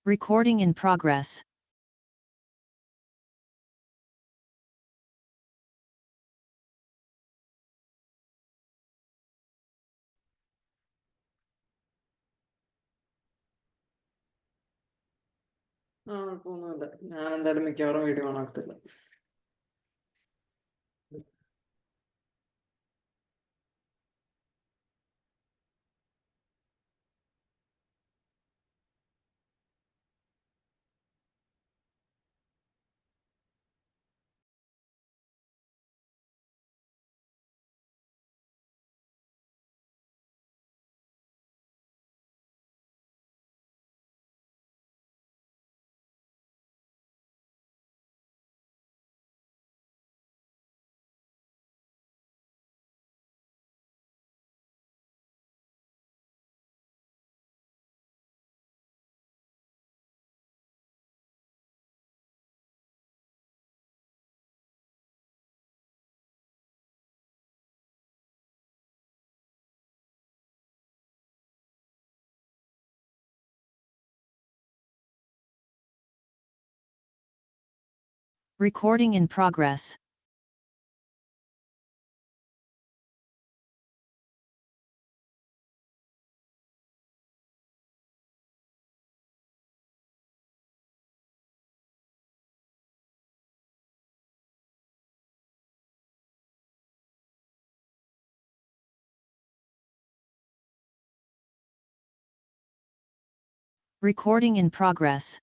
Recording in progress. കുഴപ്പമൊന്നുമില്ല. ഞാൻ എന്തായാലും മിക്കവാറും വീഡിയോ കാണത്തില്ല. Recording in progress. Recording in progress.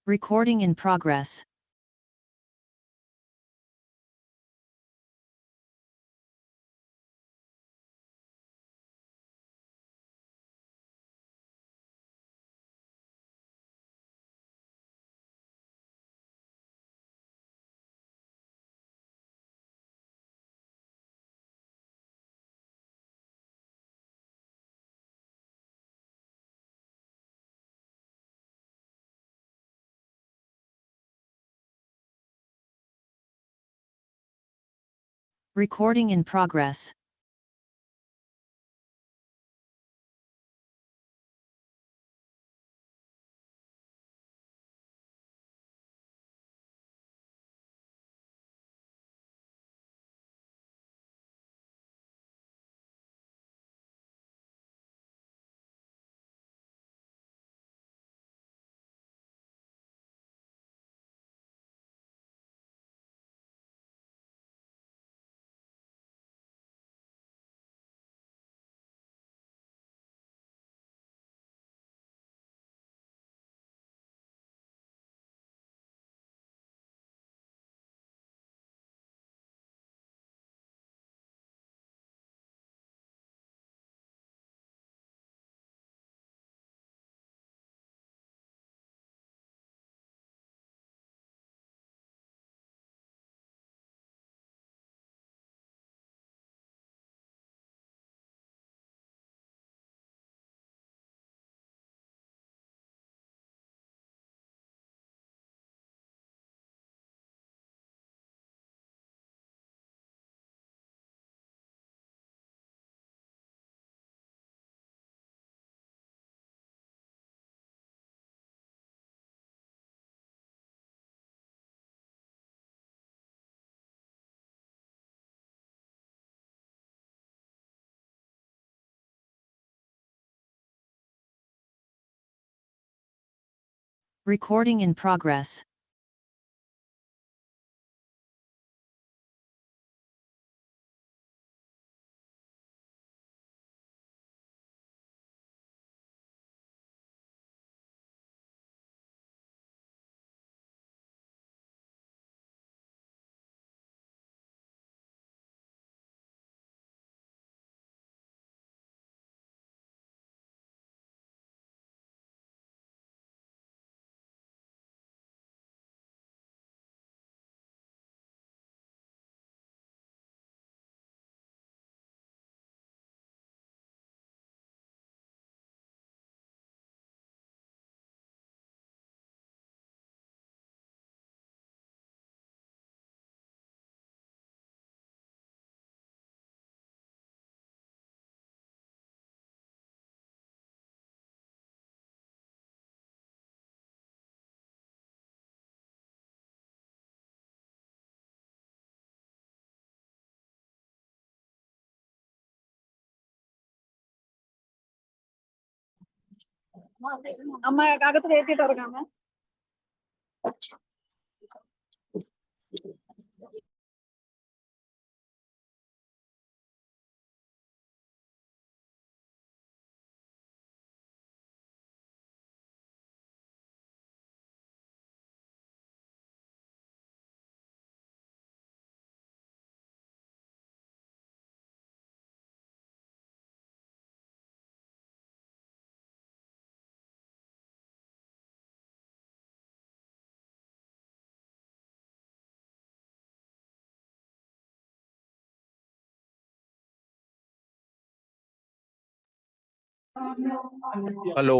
Recording in progress. Recording in progress. Recording in progress. അമ്മ അകത്ത് കയറ്റിട്ട് ഇറങ്ങാമേ. Hello.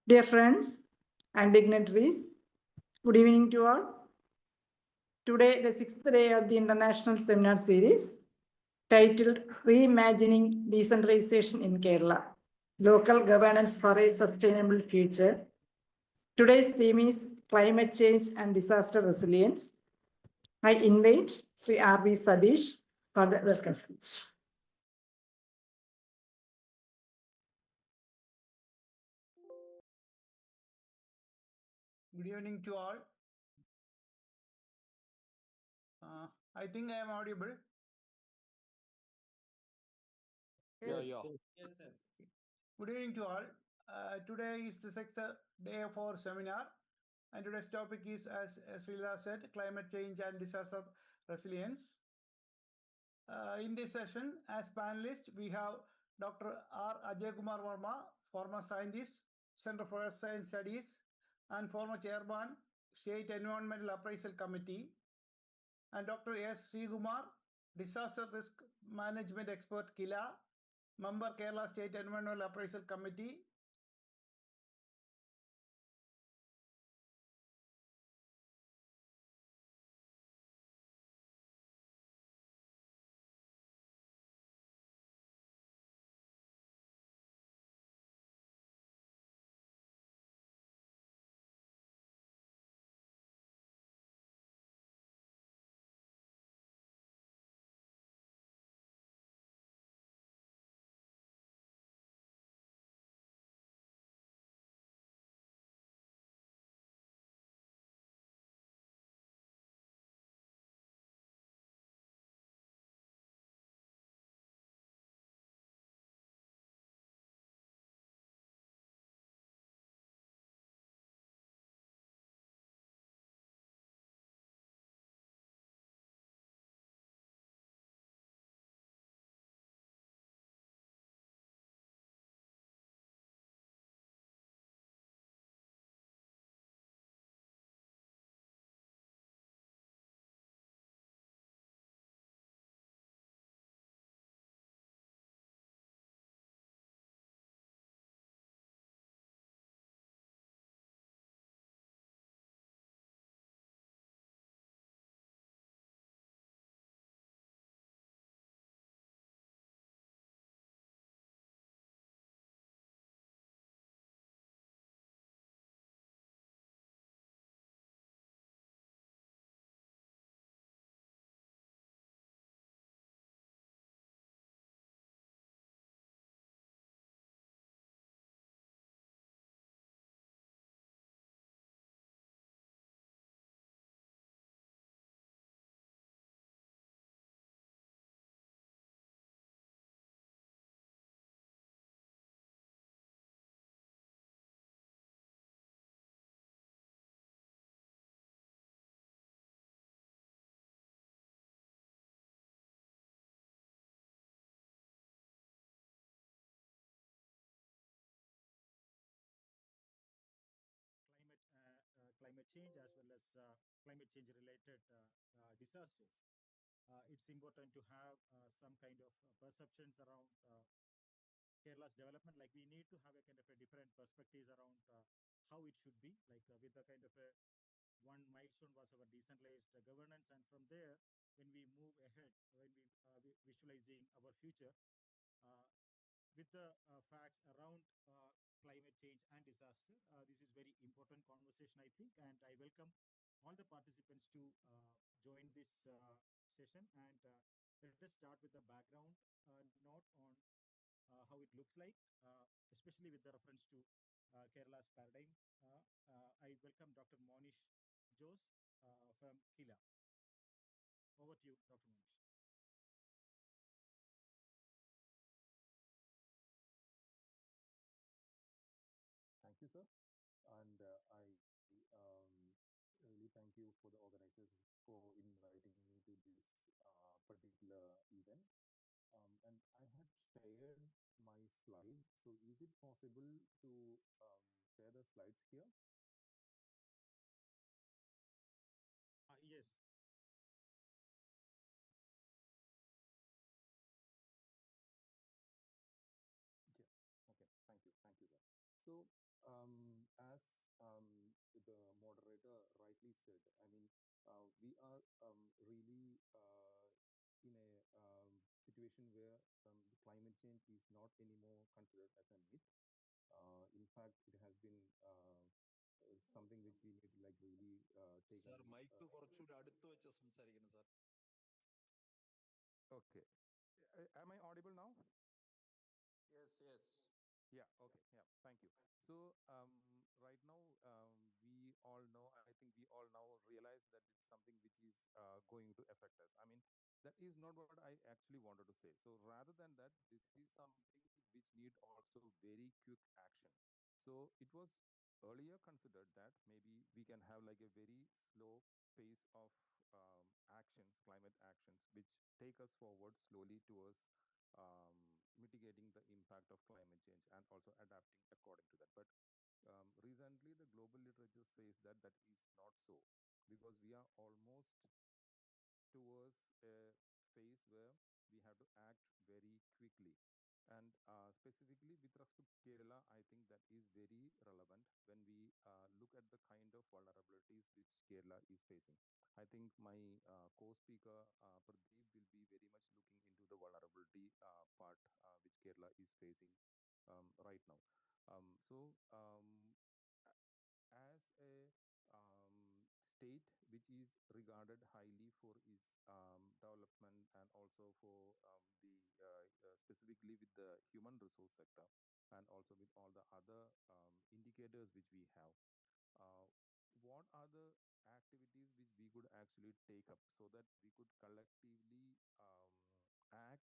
Dear friends and dignitaries, good evening to all. Today, the sixth day of the International Seminar Series, titled Reimagining Decentralization in Kerala, Local Governance for a Sustainable Future. Today's theme is Climate Change and Disaster Resilience. I invite Sri R.V. Sadish for the welcome speech. Good evening to all. I think I am audible. Yeah. Yes. Good evening to all. Today is the sixth day of our seminar, and today's topic is, as Srila said, climate change and disaster resilience. In this session, as panelists, we have Dr. R. Ajay Kumar Verma, former scientist, Center for Earth Science Studies, and former chairman, State Environmental Appraisal Committee, and Dr. S. Srikumar, Disaster Risk Management Expert, KILA, member Kerala State Environmental Appraisal Committee. change as well as climate change related disasters. It's important to have some kind of perceptions around Kerala's development. Like we need to have a kind of a different perspectives around how it should be. Like with the kind of a one milestone was our decentralized governance, and from there, when we move ahead, when we visualizing our future uh, with the facts around climate change and disaster, this is very important conversation, I think, and I welcome all the participants to join this session. And let us start with the background note on how it looks like, especially with the reference to Kerala's paradigm. I welcome Dr. Monish Jose from KILA. Over to you, Dr. Monish. Thank you, sir. And I really thank you for the organizers for inviting me to this particular event. And I have shared my slides. So is it possible to share the slides here? Yes. Yeah. Okay. Thank you. Thank you, sir. So as the moderator rightly said, I mean, we are really in a situation where the climate change is not anymore considered as a myth. In fact, it has been something which we need to like really take. Sir, mic കുറച്ചുകൂടി അടുത്ത് വെച്ച് സംസാരിക്കണം sir. Okay. Am I audible now? Yes, yes. Yeah, okay. Yeah, thank you. So right now, we all know, I think we all now realize that it's something which is going to affect us. I mean, that is not what I actually wanted to say. So rather than that, this is something which need also very quick action. So it was earlier considered that maybe we can have like a very slow pace of actions, climate actions, which take us forward slowly towards mitigating the impact of climate change and also adapting according to that. But recently, the global literature says that that is not so, because we are almost towards a phase where we have to act very quickly. And specifically with respect to Kerala, I think that is very relevant when we look at the kind of vulnerabilities which Kerala is facing. I think my co-speaker Pradeep will be very much looking into the vulnerability part which Kerala is facing right now. As a state which is regarded highly for its development and also for the specifically with the human resource sector and also with all the other indicators which we have, uh, what are the activities which we could actually take up so that we could collectively act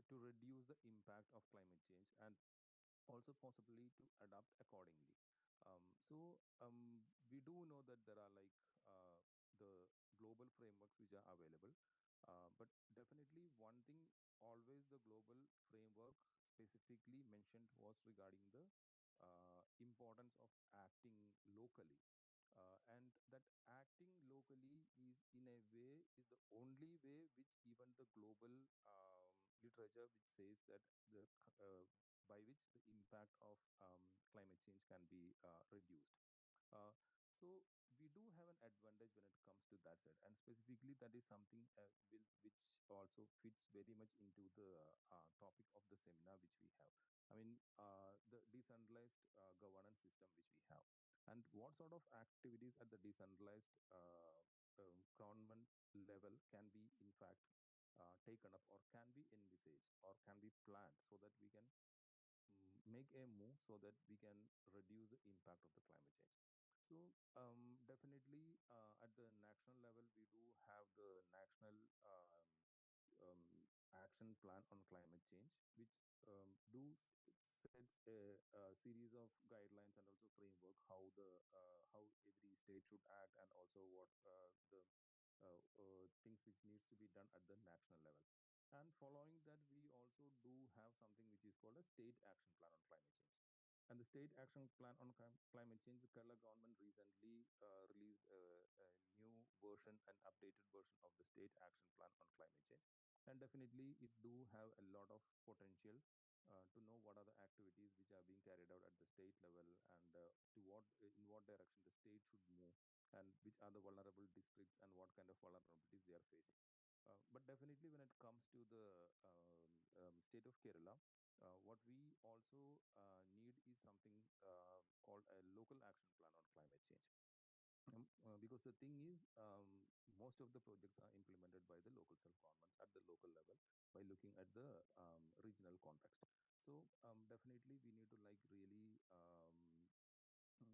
to reduce the impact of climate change and also possibly to adapt accordingly. We do know that there are like the global frameworks which are available, but definitely one thing always the global framework specifically mentioned was regarding the importance of acting locally. And that acting locally is in a way is the only way which even the global literature which says that the by which the impact of climate change can be reduced. Uh, so we do have an advantage when it comes to that side, and specifically that is something which also fits very much into the topic of the seminar which we have. I mean, the decentralized governance system which we have, and what sort of activities at the decentralized government level can be in fact taken up or can be envisaged or can be planned so that we can make a move so that we can reduce the impact of the climate change. So definitely at the national level, we do have the national action plan on climate change, which sets a series of guidelines and also framework how every state should act and also what the things which needs to be done at the national level. And following that, we also do have something which is called a state action plan on climate change. And the State Action Plan on Climate Change, the Kerala government recently released a new version, an updated version of the State Action Plan on Climate Change. And definitely, it do have a lot of potential to know what are the activities which are being carried out at the state level, and to what in what direction the state should move, and which are the vulnerable districts and what kind of vulnerabilities they are facing. But definitely, when it comes to the state of Kerala, what we also need is something called a local action plan on climate change. Because the thing is, most of the projects are implemented by the local self-governments at the local level by looking at the regional context. So definitely we need to like really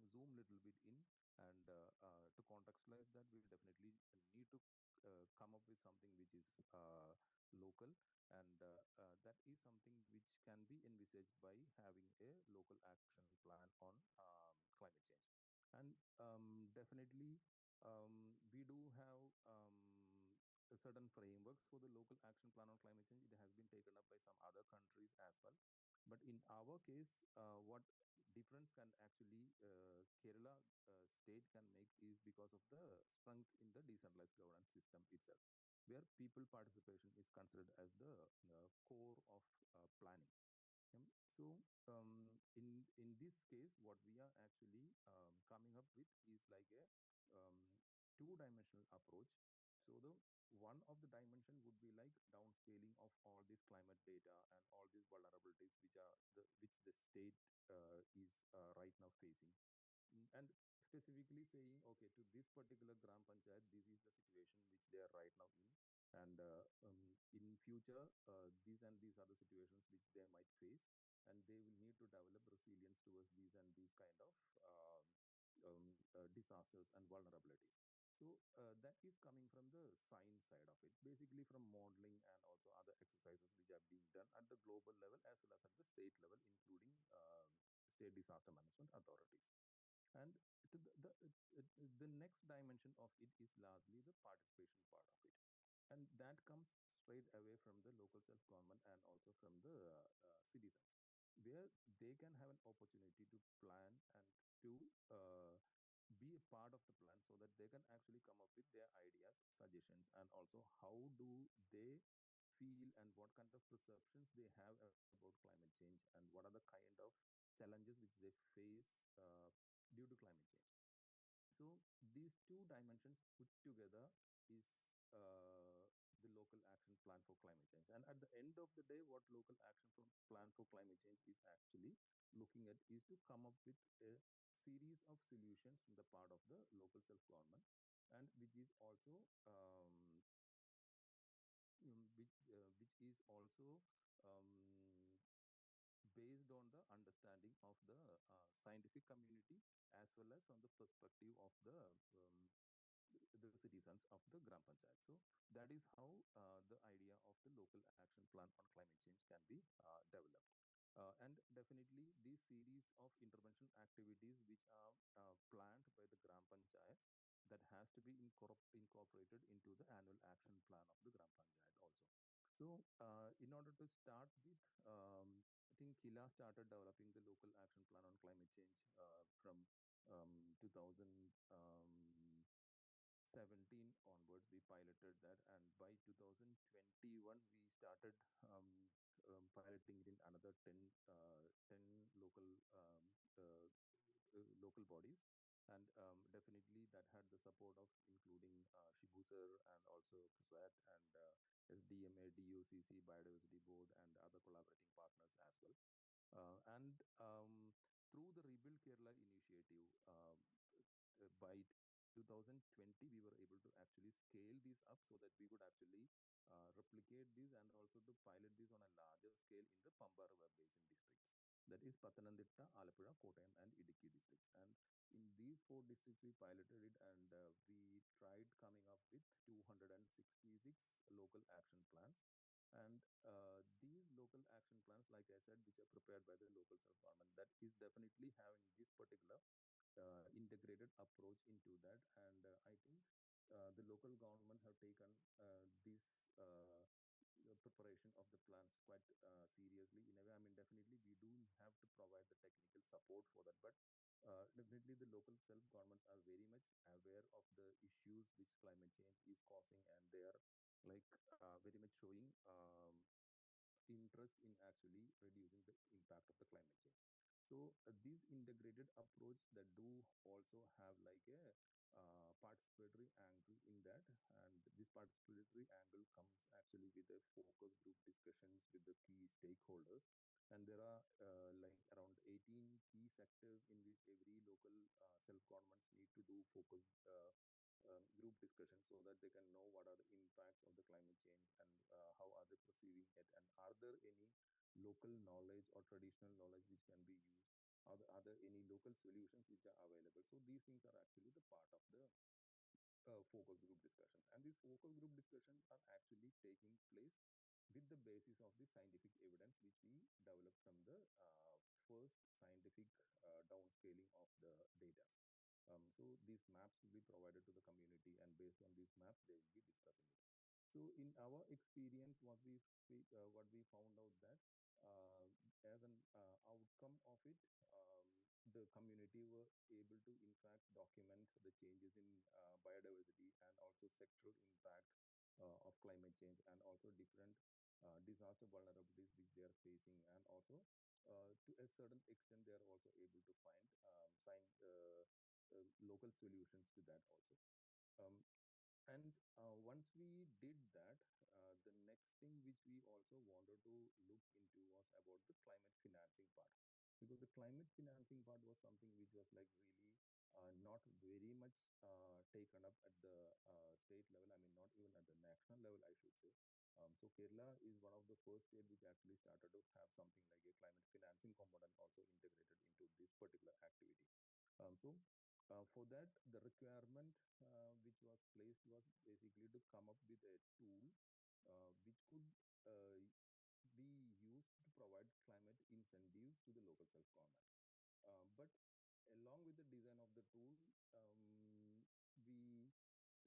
zoom little bit in, and to contextualize that, we'll definitely need to come up with something which is local, and that is something which can be envisaged by having a local action plan on climate change. And definitely we do have certain frameworks for the local action plan on climate change. It has been taken up by some other countries as well, but in our case, what difference can actually Kerala state can make is because of the strength in the decentralized governance system itself, where people participation is considered as the core of planning. So in this case, what we are actually coming up with is like a two-dimensional approach. So the one of the dimension would be like downscaling of all these climate data and all these vulnerabilities which the state is right now facing. And specifically saying, okay, to this particular gram panchayat, this is the situation which they are right now in, and in future, these and these are the situations which they might face, and they will need to develop resilience towards these and these kind of disasters and vulnerabilities. So that is coming from the science side of it, basically from modeling and also other exercises which are being done at the global level as well as at the state level, including state disaster management authorities. And to the next dimension of it is largely the participation part of it, and that comes straight away from the local self-government and also from the citizens, where they can have an opportunity to plan and to be a part of the plan, so that they can actually come up with their ideas, suggestions, and also how do they feel and what kind of perceptions they have about climate change, and what are the kind of challenges which they face due to climate change. So these two dimensions put together is the local action plan for climate change. And at the end of the day, what local action plan for climate change is actually looking at is to come up with a series of solutions from the part of the local self-government, and which is also which is also um, based on the understanding of the scientific community, as well as from the perspective of the citizens of the Gram Panchayat. So that is how the idea of the local action plan on climate change can be developed. And definitely these series of intervention activities which are planned by the Gram Panchayats, that has to be incorporated into the annual action plan of the Gram Panchayat also. So in order to start with, I think Kila started developing the local action plan on climate change from 2017 onwards. We piloted that, and by 2021 we started piloting it in another 10 local local bodies. And definitely that had the support of including Shibu sir and also PUSAT and SDMA, DUCC, Biodiversity Board, and other collaborating partners as well. And through the Rebuild Kerala initiative, by 2020, we were able to actually scale these up so that we could actually replicate this and also to pilot this on a larger scale in the Pamba River Basin districts. That is Pathanamthitta, Alappuzha, Kottayam, and Idukki districts. And in these four districts, we piloted it, and we tried coming up with 266 local action plans. And these local action plans, like I said, which are prepared by the local self-government, that is definitely having this particular integrated approach into that. And I think the local government have taken this preparation of the plans quite seriously. In a way, I mean, definitely we do have to provide the technical support for that, but definitely the local self governments are very much aware of the issues which climate change is causing, and they are like very much showing interest in actually reducing the impact of the climate change. So this integrated approach that do also have like a participatory angle in that, and this participatory angle comes actually with a focus group discussions with the key stakeholders, and there are like around 18 key sectors in which every local self governments need to do focus group discussions so that they can know what are the impacts of the climate change and how are they perceiving it, and are there any local knowledge or traditional knowledge which can be used, are there any local solutions which are available. So these things are actually the part of the focus group discussions, and these focus group discussions are actually taking place with the basis of the scientific evidence which we developed from the first scientific downscaling of the data. So these maps will be provided to the community, and based on these maps, they will be discussing it. So in our experience, what we found out that as an outcome of it, the community were able to in fact document the changes in biodiversity and also sectoral impact of climate change, and also different disaster vulnerabilities which they are facing, and also to a certain extent they are also able to find local solutions to that also. Um, and once we did that, the next thing which we also wanted to look into was about the climate financing part, because the climate financing part was something which was like really not very much taken up at the state level. I mean, not even at the national level, I should say. So Kerala is one of the first state which actually started to have something like a climate financing component also integrated into this particular activity. So for that, the requirement which was placed was basically to come up with a tool which could uh, be used to provide climate incentives to the local self-government. But along with the design of the tool, we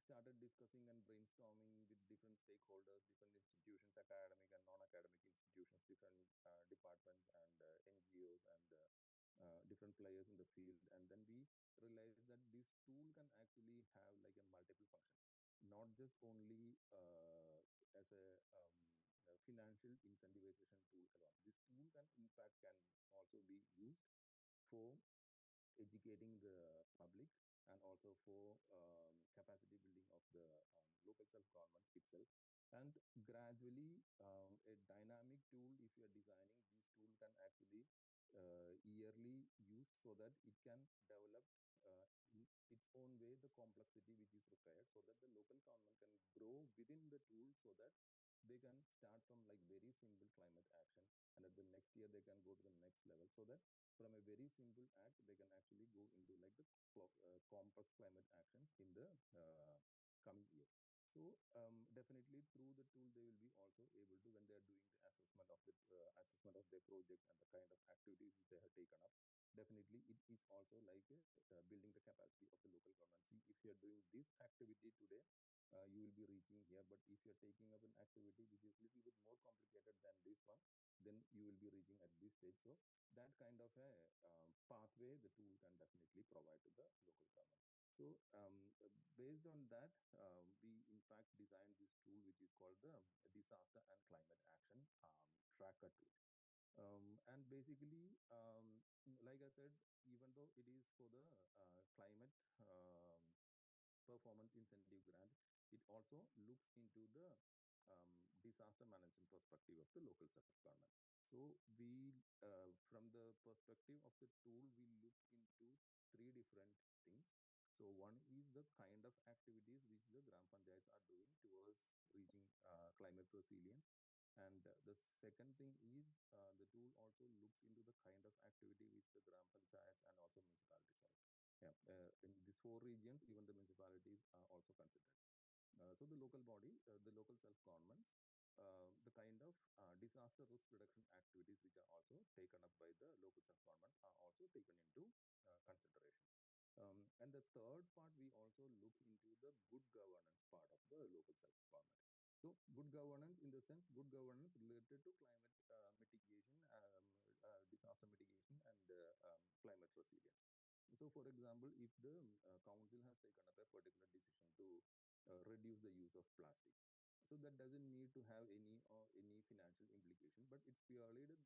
started discussing and brainstorming with different stakeholders, different institutions, academic and non-academic institutions, different departments and NGOs and different players in the field. And then we realized that this tool can actually have like a multiple function, not just only as a financial incentivization tool alone. This tool can in fact can also be used for educating the public, and also for capacity building of the local self-governments itself. And gradually, a dynamic tool, if you are designing, this tool can actually yearly used so that it can develop in its own way the complexity which is required, so that the local government can grow within the tool, so that they can start from like very simple climate action, and at the next year they can go to the next level, so that from a very simple act they can actually go into like the complex climate actions in the coming years. So definitely through the tool they will be also able to, when they are doing the assessment of the assessment of their projects and the kind of activities which they have taken up, definitely it is also like building the capacity of the local government. See, if you are doing this activity today, you will be reaching here, but if you're taking up an activity which is a little bit more complicated than this one, then you will be reaching at this stage. So that kind of a pathway the tool can definitely provide to the local government. So based on that, we in fact designed this tool which is called the disaster and climate action tracker tool. And basically, like I said, even though it is for the climate performance incentive grant, it also looks into the disaster management perspective of the local self-government. So we, from the perspective of the tool, we look into three different things. So one is the kind of activities which the Gram Panchayats are doing towards reaching climate resilience. And the second thing is the tool also looks into the kind of activity which the Gram Panchayats and also municipalities are. Yeah, in these four regions, even the municipalities are also considered. So the local body, the local self-governments, the kind of disaster risk reduction activities which are also taken up by the local self-governments are also taken into consideration. And the third part, we also look into the good governance part of the local self-government. So good governance, in the sense, good governance related to climate mitigation, disaster mitigation, and climate resilience. So, for example, if the council has taken up a particular decision to reduce the use of plastic, so that doesn't need to have any financial implication, but it's purely the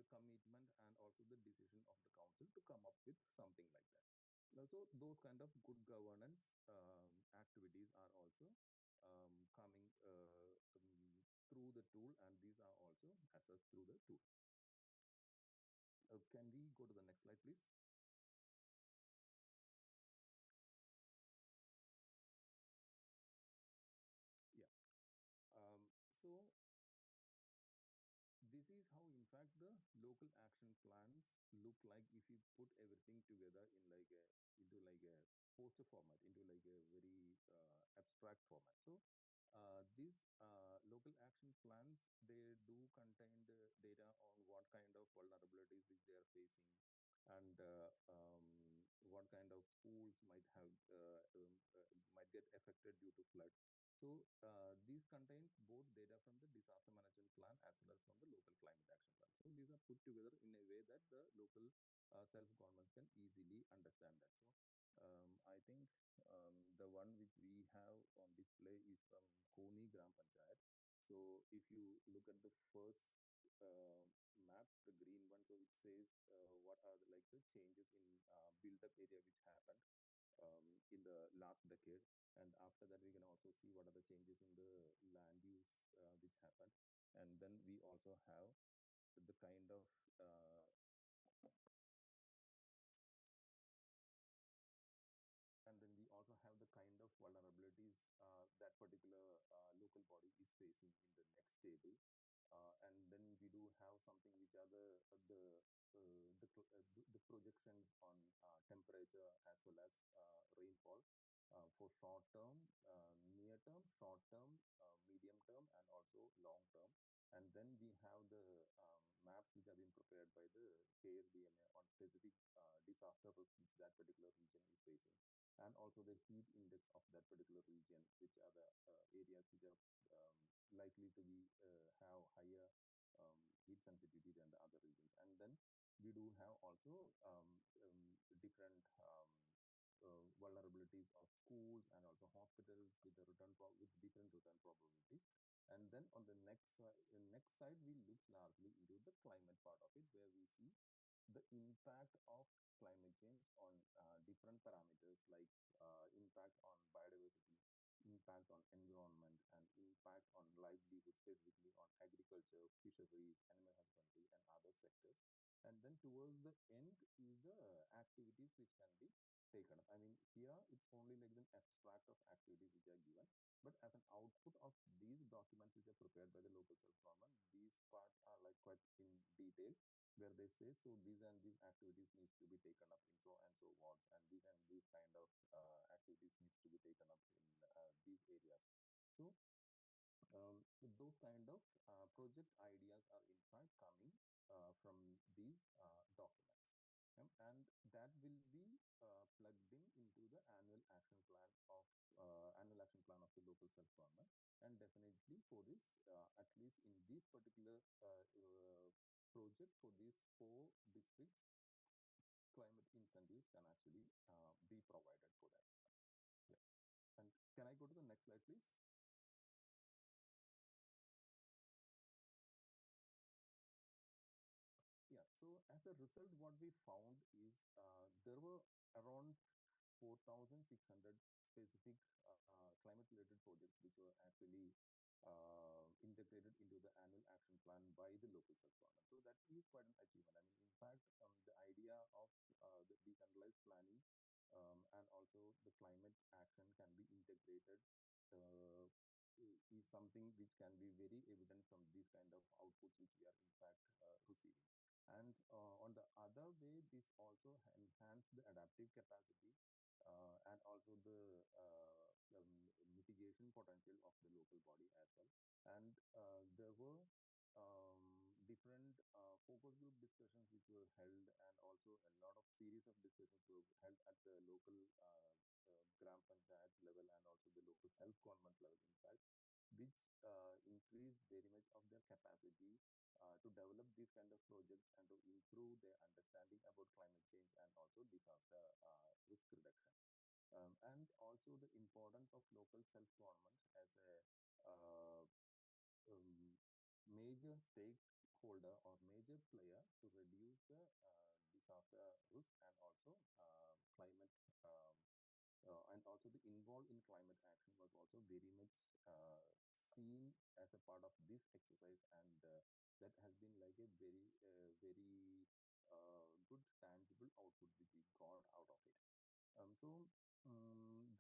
commitment and also the decision of the council to come up with something like that. So those kind of good governance activities are also coming through the tool, and these are also assessed through the tool. Can we go to the next slide, please? Yeah. So this is how, in fact, the local action plans look like if you put everything together in into like a poster format, into like a very abstract format. So these local action plans, they do contain the data on what kind of vulnerabilities which they are facing, and what kind of schools might get affected due to flood. So these contains both data from the disaster management plan as well as from the local climate action plan. So these are put together in a way that the local self-governments can easily understand that. So I think the one which we have on display is from Koni Gram Panchayat. So if you look at the first map, the green one, so it says what are like the changes in built-up area which happened in the last decade. And after that, we can also see what are the changes in the land use which happened. And then we also have the kind of vulnerabilities that particular local body is facing in the next table. And then we do have something which are the projections on temperature as well as rainfall for short term, near term, short term, medium term, and also long term. And then we have the maps which have been prepared by the KRDMA on specific disaster risks which that particular region is facing, and also the heat index of that particular region, which are the areas which are likely to be have higher heat sensitivity than the other regions. And then we do have also different vulnerabilities of schools and also hospitals with the with different return probabilities. And then on the next side, we look largely into the climate part of it, where we see the impact of climate change on different parameters like impact on biodiversity, impact on environment, and impact on livelihood, specifically on agriculture, fisheries, animal husbandry, and other sectors. And then towards the end is the activities which can be taken up. I mean, here it's only like an abstract of activities which are given, but as an output of these documents which are prepared by the local self-government, these parts are like quite in detail, where they say, so these and these activities needs to be taken up in so and so wards, and these kind of activities needs to be taken up in these areas. So those kind of project ideas are in fact coming from these documents. And that will be plugged into the annual action plan of the local self-government. And definitely for this, at least in this particular project, for these 4 districts, climate incentives can actually be provided for that. Yeah. And can I go to the next slide, please? Yeah, so as a result, what we found is there were around 4,600 specific climate-related projects which were actually integrated into the annual action plan by the local self-government. So that is quite an achievement. I mean, in fact, the idea of the decentralized planning and also the climate action can be integrated uh, is something which can be very evident from these kind of outputs which we are in fact receiving. And on the other way, this also enhance the adaptive capacity and also the mitigation potential of the local body as well. And there were different focus group discussions which were held, and also a lot of series of discussions were held at the local Gram Panchayat Grad level and also the local self-government level, in fact, which increase very much of their capacity to develop these kind of projects and to improve their understanding about climate change and also disaster risk reduction. And also the importance of local self-government as a uh, um, major stakeholder or major player to reduce the disaster risk and also climate and also the involved in climate action was also very much seen as a part of this exercise, and that has been like a very good tangible output which we got out of it.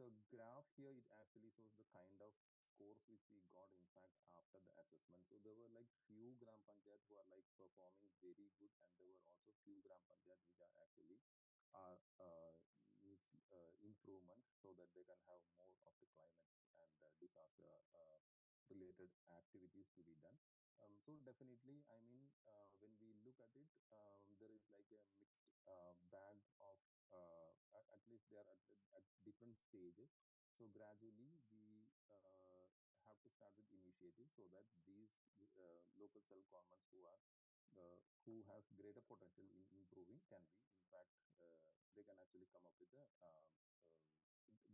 The graph here, it actually shows the kind of scores which we got, in fact, after the assessment. So there were like few Gram Panchayat who are like performing very good, and there were also few Gram Panchayat which are actually needs improvement so that they can have more of the climate and disaster related activities to be done. So definitely, I mean, when we look at it, there is like a mixed bag of at least they are at different stages. So gradually, we have to start with initiatives so that these local self governments who has greater potential in improving can be, in fact, they can actually come up with a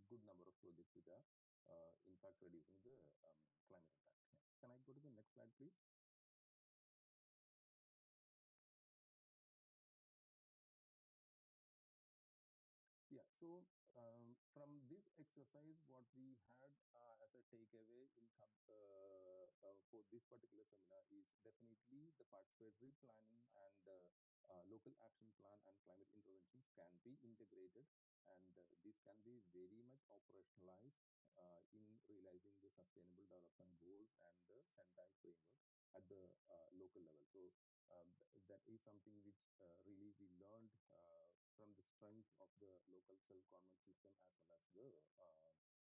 good number of projects which are, in fact, reducing the climate impact. Yeah. Can I go to the next slide, please? Yeah, so from this exercise, what we had as a takeaway for this particular seminar is definitely the participatory planning and local action plan and climate interventions can be integrated, and this can be very much operationalized in realizing the sustainable development goals and the Sendai framework at the local level. So that is something which really we learned from the strength of the local self-government system as well as the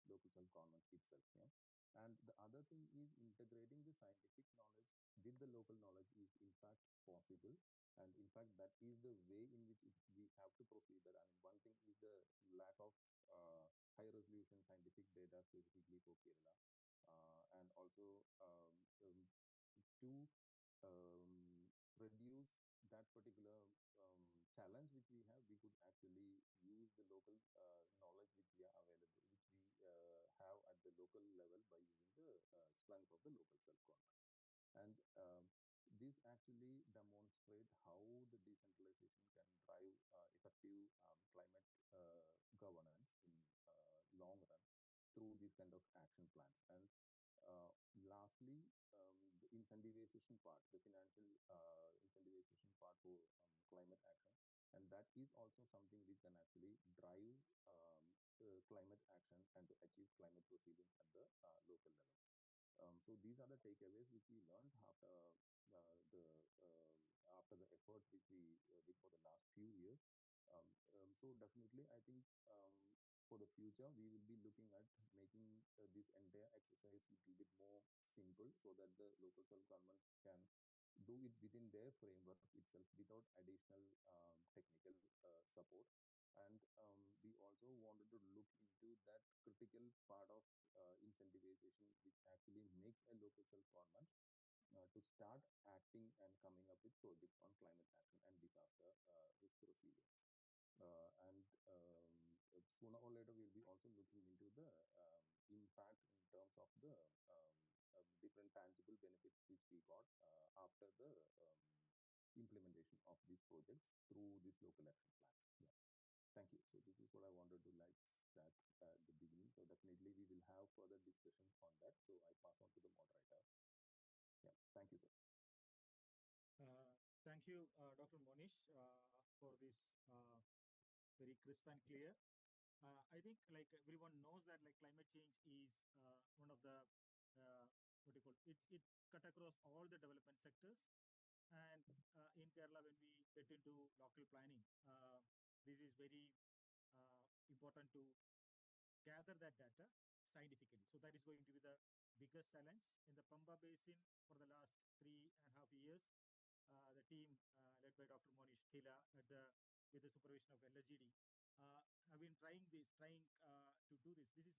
local self-government itself. Yeah. And the other thing is integrating the scientific knowledge with the local knowledge is in fact possible. And in fact, that is the way in which we have to proceed. That, I mean, one thing is the lack of high resolution scientific data specifically for Kerala, and also to reduce that particular challenge which we have, we could actually use the local knowledge which we are available, which we have at the local level by using the strength of the local self-government. And this actually demonstrate how the decentralization can drive effective climate governance in long run through these kind of action plans. And lastly, the incentivization part, the financial incentivization part for climate action, and that is also something which can actually drive climate action and to achieve climate resilience at the local level. So these are the takeaways which we learned after the effort which we did for the last few years. So definitely, I think for the future, we will be looking at making this entire exercise a little bit more simple so that the local self-government can do it within their framework itself without additional technical support. And we also wanted to look into that critical part of incentivization, which actually makes a local self-government to start acting and coming up with projects on climate action and disaster risk resilience. And sooner or later, we'll be also looking into the impact in terms of the different tangible benefits which we got after the implementation of these projects through these local action plans. Yeah. Thank you. So this is what I wanted to like start at the beginning. So definitely we will have further discussions on that. So I pass on to the moderator. Yeah. Thank you, sir. Thank you, Dr. Monish, for this very crisp and clear. I think like everyone knows that like climate change is one of the what do you call it cut across all the development sectors. And in Kerala, when we get into local planning, this is very important to gather that data scientifically. So that is going to be the biggest challenge in the Pamba Basin for the last 3.5 years. The team led by Dr. Monish Khila with the supervision of LSGD have been trying to do this. This is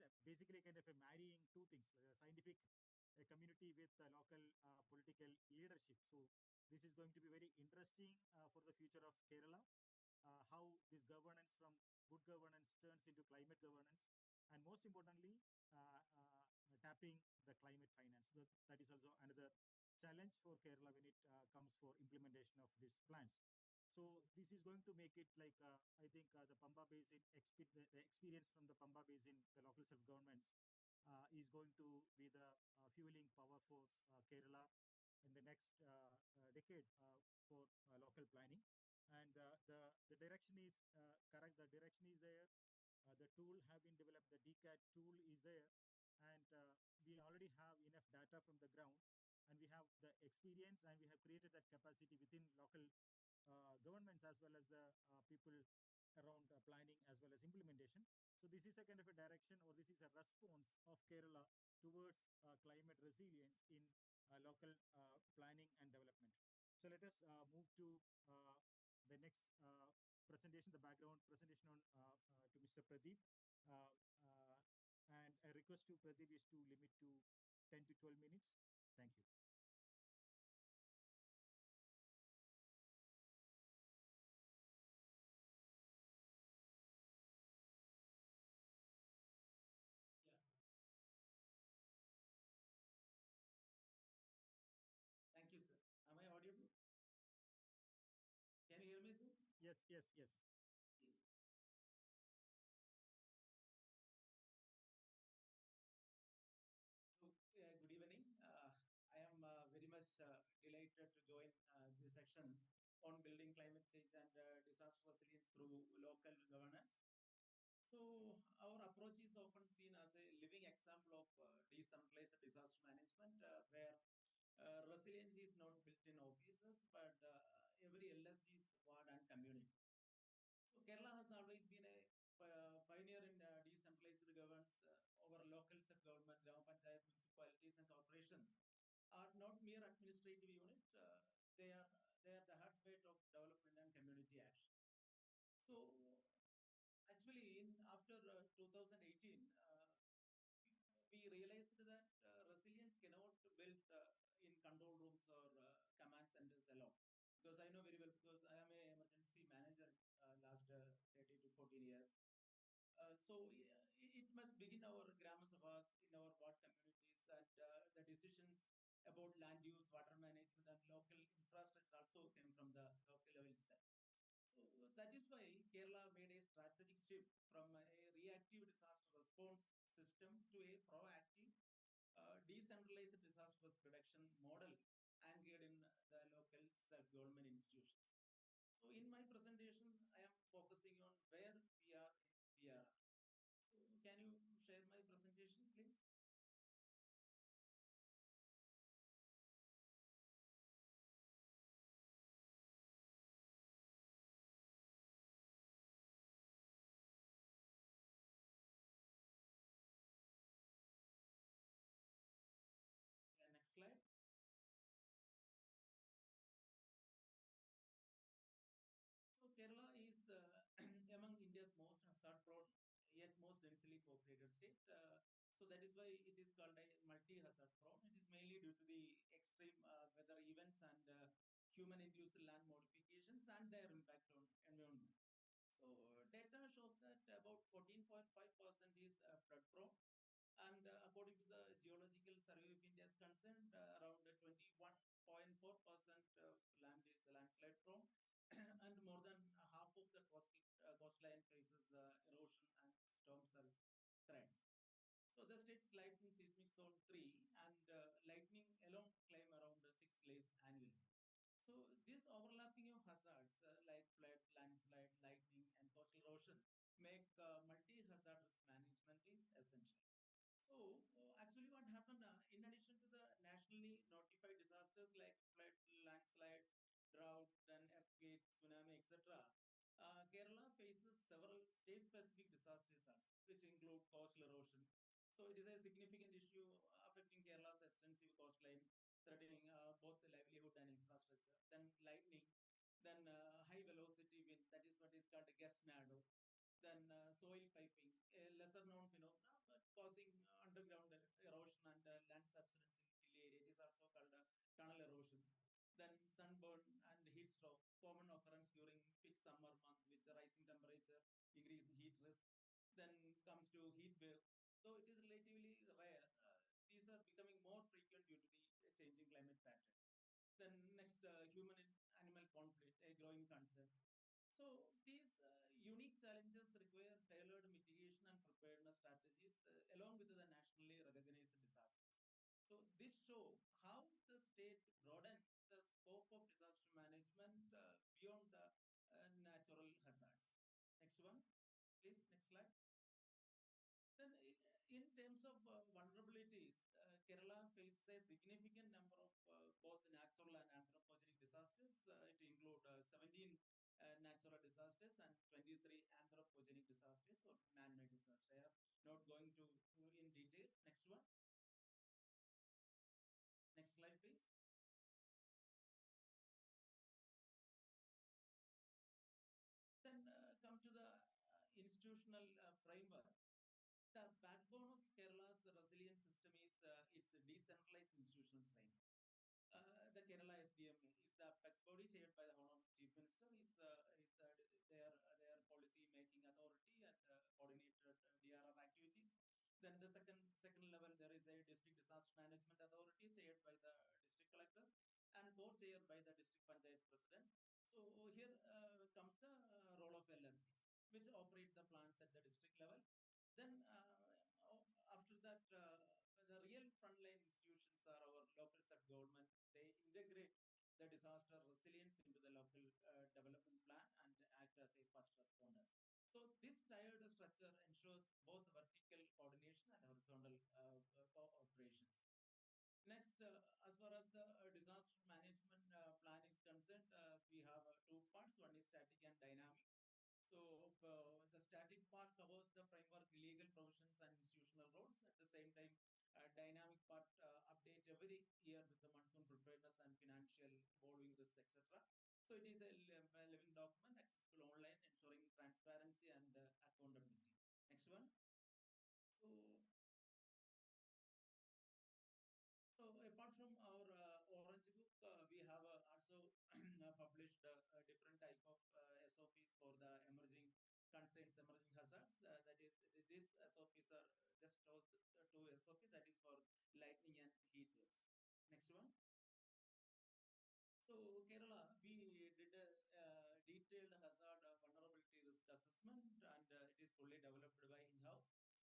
two things: scientific community with local political leadership. So this is going to be very interesting for the future of Kerala. How this governance from good governance turns into climate governance, and most importantly, tapping the climate finance. That is also another challenge for Kerala when it comes for implementation of these plans. So this is going to make it like I think the Pamba Basin the experience from the Pamba Basin, the local self governments, is going to be the fueling power for Kerala in the next decade for local planning. And the direction is correct. The direction is there. The tool have been developed. The DCAT tool is there, and we already have enough data from the ground, and we have the experience, and we have created that capacity within local governments as well as the people around planning as well as implementation. So this is a kind of a direction, or this is a response of Kerala towards climate resilience in local planning and development. So let us move to the next presentation, the background presentation on to Mr. Pradeep. Uh, uh, and a request to Pradeep is to limit to 10 to 12 minutes. Thank you. Yeah. Thank you, sir. Am I audible? Can you hear me, sir? Yes, yes, yes. Yes. So, good evening. I am very much delighted to join this section on building climate change and disaster resilience through local governance. So, our approach is often seen as a living example of decentralized disaster management, where resilience is not built in offices, but every LSG's ward and community. So Kerala has always been a pioneer in decentralized governance over local self-government, Gram Panchayat, municipalities, and corporation are not mere administrative unit. They are the heartbeat of development and community action. So actually, in after 2018, we realized that resilience cannot build in control rooms or command centers alone. Because I know very well, because I am a emergency manager last 30 to 14 years. So it must begin our Gram Sabhas in our ward communities, and the decisions about land use, water management, and local infrastructure also came from the local level itself. So that is why Kerala made a strategic shift from a reactive disaster response system to a proactive, decentralized disaster risk reduction model anchored in the local self-government institutions. So in my presentation, I am focusing on where we are in PRR. So can you share my presentation, please? Yeah, next slide. So Kerala is among India's most hazard-prone yet most densely populated state. So that is why it is called a multi-hazard prone. It is mainly due to the extreme weather events and human-induced land modifications and their impact on environment. So data shows that about 14.5% is flood prone, and according to the Geological Survey of India is concerned, around 21.4% of land is landslide prone, and more than half of the coastline faces erosion and storm surge threats. So the state slides in seismic zone 3, and lightning alone claim around 6 lives annually. So this overlapping of hazards like flood, landslide, lightning, and coastal erosion make multi-hazard risk management is essential. So actually what happened, in addition to the nationally notified disasters like flood, landslides, drought, then earthquake, tsunami, etc., Kerala faces several state-specific disasters also, which include coastal erosion. So it is a significant issue affecting Kerala's extensive coastline, threatening both the livelihood and infrastructure. Then lightning, then high velocity wind, that is what is called a gust nado, then soil piping, a lesser known phenomena, but causing underground so-called tunnel erosion. Then sunburn and heat stroke, common occurrence during peak summer month with rising temperature, increased heat risk. Then comes to heat wave. Though it is relatively rare, these are becoming more frequent due to the changing climate pattern. Then next, human and animal conflict, a growing concern. So these unique challenges require tailored mitigation and preparedness strategies along with the nationally recognized disasters. So this show how the state broadened the scope of disaster management beyond the natural hazards. Next one, please. Next slide. Then, in terms of vulnerabilities, Kerala faces a significant number of both natural and anthropogenic disasters. It includes 17 natural disasters and 23 anthropogenic disasters or man-made disasters. I am not going to in detail. Next one. Next slide, please. Then come to the institutional framework. The backbone of Kerala's resilience system is its decentralized institutional framework. The Kerala SDM is the apex body chaired by the Honorable Chief Minister, their policy making authority and coordinated DRR activities. Then the second level, there is a district disaster management authority chaired by the district collector and co-chaired by the district panchayat president. So here comes the role of LSCs, which operate the plants at the district level. Then after that, the real frontline institutions are our local sub-government. They integrate the disaster resilience into the local development plan and act as a first responders. So this tiered structure ensures both vertical coordination and horizontal operations. Next, as far as the disaster management plan is concerned, we have two parts. One is static and dynamic. So the static part covers the framework, legal provisions, and institutional roles. At the same time, dynamic part update every year with the monsoon preparedness and financial borrowing risk, etc. So it is a living document accessible online, ensuring transparency and accountability. Next one. So apart from our Orange Book, we have also published different type of SOPs for the emerging concerns, emerging hazards. That is, these SOPs are just those two SOPs. That is for lightning and heat waves. Next one. So Kerala, we did a detailed hazard vulnerability risk assessment, and it is fully developed by in-house.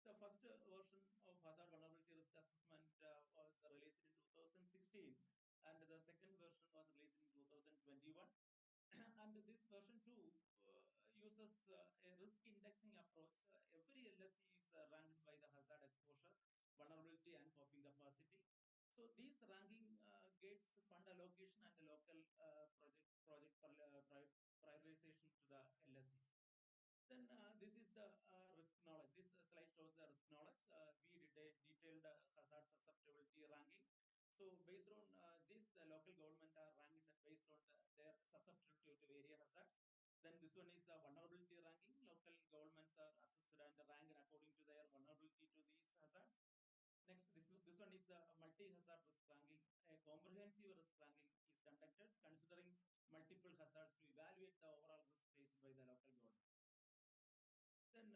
The first version of hazard vulnerability risk assessment was released in 2016, and the second version was released in 2021. And this version 2 uses a risk indexing approach. Every LSC is ranked by the hazard exposure, vulnerability, and coping capacity. So these ranking gates fund allocation and local project prioritization to the LSCs. Then this is the risk knowledge. This slide shows the risk knowledge. We did a detailed hazard susceptibility ranking. So based on this, the local government are ranked based on their susceptibility to various hazards. Then this one is the vulnerability ranking. Local governments are assessed and ranked according to their vulnerability to these hazards. Next, this one is the multi-hazard risk ranking. A comprehensive risk ranking is conducted considering multiple hazards to evaluate the overall risk faced by the local government. Then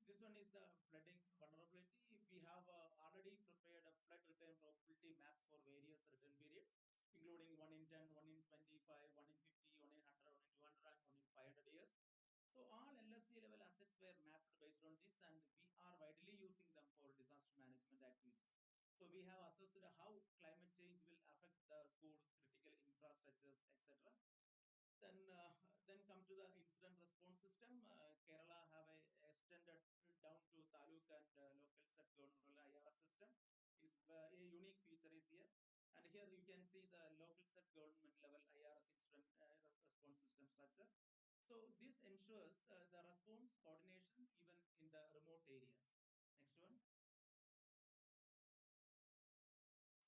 this one is the flooding vulnerability. We have already prepared a flood return probability maps for various return periods, including 1 in 10, 1 in 25, 1 in 50, 1 in 100, 1 in 200, and 1 in 500 years. So all LSC level assets were mapped based on this, and we are widely using them for disaster management activities. So we have assessed how climate change will affect the schools, critical infrastructures, etc. Then come to the incident response system. Kerala have a extended down to taluk and local set governmental IR system. Is a unique feature is here, and here you can see the local set government level IRS incident response system structure. So this ensures the response coordination even in the remote areas. Next one.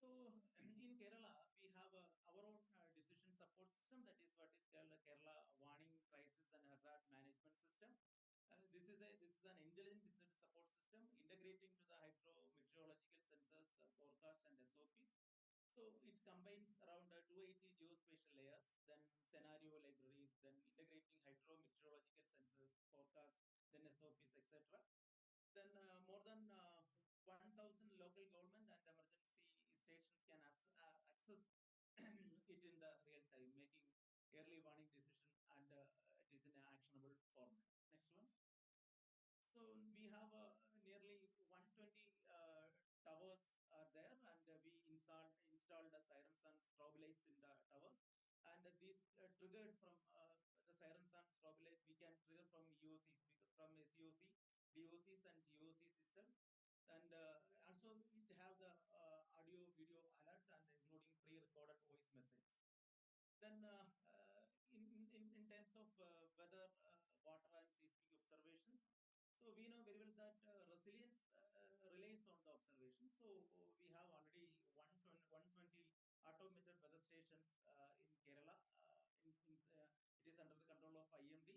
So in Kerala, we have our own decision support system. That is what is called Kerala Warning Crisis and Hazard Management System. This is an intelligent decision support system integrating to the hydrometeorological sensors, forecast, and SOPs. So So it combines around 280 geospatial layers, then scenario libraries, then integrating hydrometeorological sensors, forecast, then SOPs, etc. Then more than 1,000 local government and emergency stations can access it in the real time, making early warning decision, and it is in an actionable format. Next one. So we have nearly 120 towers are there, and we installed the sirens and strobe lights in the towers, and these triggered from the sirens and strobe light. We can trigger from EOCs, from SEOC, DOCs, and EOCs itself, and also it have the audio video alert and including pre-recorded voice messages. Then, in terms of weather, water, and seismic observations, so we know very well that resilience relies on the observation. So we have already 120 automated weather stations in Kerala. It is under the control of IMD.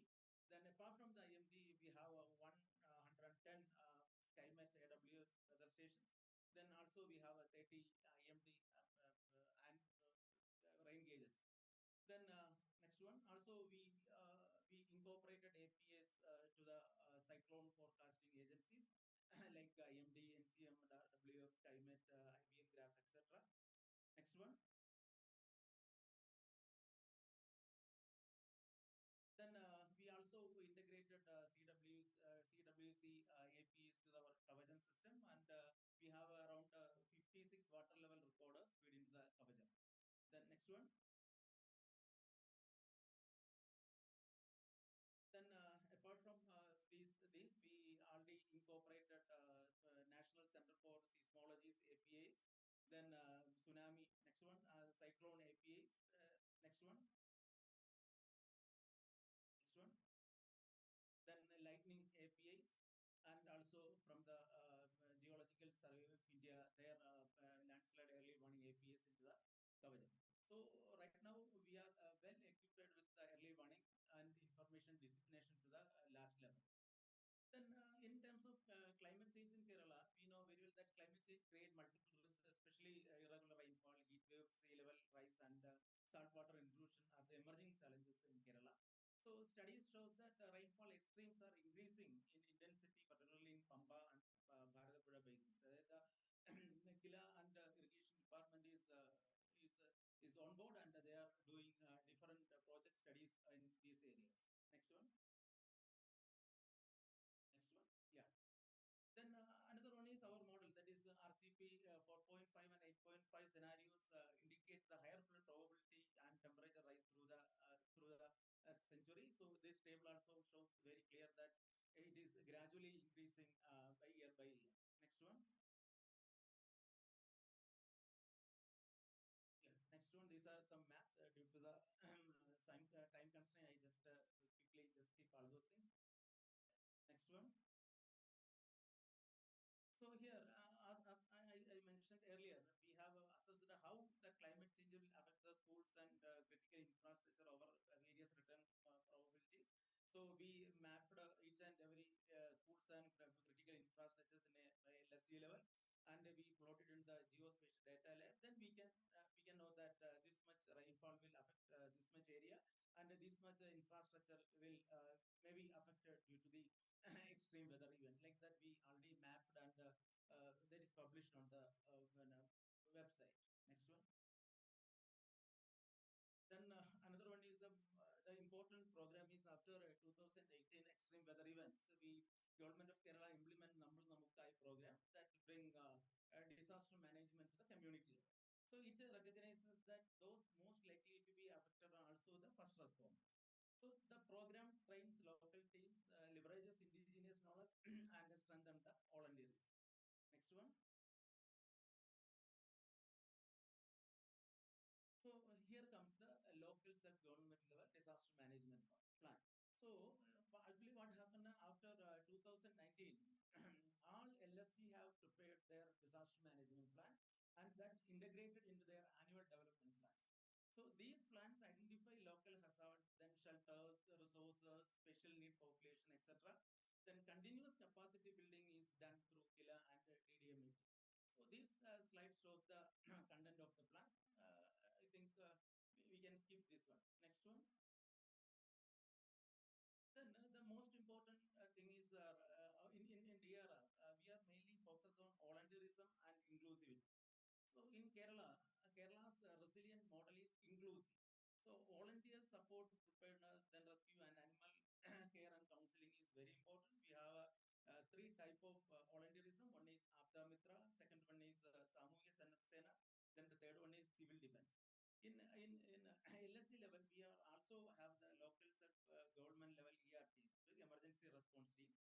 Then, apart from the IMD, we have 110 SkyMet AWS weather stations. Then also we have 30 IMD and rain gauges. Then next one. Also, we incorporated APIs to the cyclone forecasting agencies like IMD, NCM, WF, SkyMet, IBM Graph, etc. Next one. Then we also integrated CWC APIs to our Kavacham system, and we have around 56 water level recorders feed into the Kavacham. Then next one. Then apart from these, we already incorporated National Center for Seismology's APIs. Then tsunami. Next one. Cyclone APIs. Next one. Next one. Then lightning APIs, and also from the Geological Survey of India, their landslide early warning APIs into the Kavacham. So right now we are well equipped with the early warning and information dissemination to the last level. Then, in terms of climate change in Kerala, we know very well that climate change creates multiple risks, especially irregular rainfall, heat waves, sea level rise, and saltwater intrusion are the emerging challenges in Kerala. So, studies shows that rainfall extremes are increasing in intensity, particularly in Pamba and Bharatapuzha basins. The Kila and Irrigation Department is on board, and they are doing different project studies in these areas. Next one. Next one. Yeah. Then another one is our model, that is RCP 4.5 and 8.5 scenarios indicate the higher flood probability and temperature rise through the century. So this table also shows very clear that it is gradually increasing by year. Next one. Yeah. Next one. These are some maps due to the time constraint. I just quickly just skip all those things. Next one. So here, as I mentioned earlier, we have assessed how the climate change will affect the schools and critical infrastructure over various return probabilities. So we mapped each and every schools and critical infrastructures in a LSE level, and we plotted in the geospatial data lab. Then we can know that this much rainfall will affect this much area, and this much infrastructure will maybe affected due to the extreme weather event. Like that we already mapped, and that is published on the website. Next one. Then another one is the important program is after 2018 extreme weather events. We Government of Kerala implement Nammal Namukkai program that will bring disaster management to the community level. So it recognizes that those most likely to be affected are also the first responders. So the program trains local teams, leverages indigenous knowledge, and strengthen the volunteers. Next one. So here comes the local self-government level disaster management plan. So I believe what happened after 2019, all LSC have prepared their disaster management plan, and that integrated into their annual development plans. So these plans identify local hazards, then shelters, resources, special need population, etc. Then continuous capacity building is done through KILA and DDMAT. So this slide shows the content of the plan. I think we can skip this one. Next one. Then the most important thing is in DRR, we are mainly focused on volunteerism and inclusivity. So in Kerala, Kerala's resilient model is inclusive. So volunteer support, preparedness, then rescue and animal care and counseling is very important. We have three type of volunteerism. One is Apda Mitra, second one is Samuhika Sena, then the third one is civil defense. In LSC level, we are also have the local self government level ERTs, emergency response team.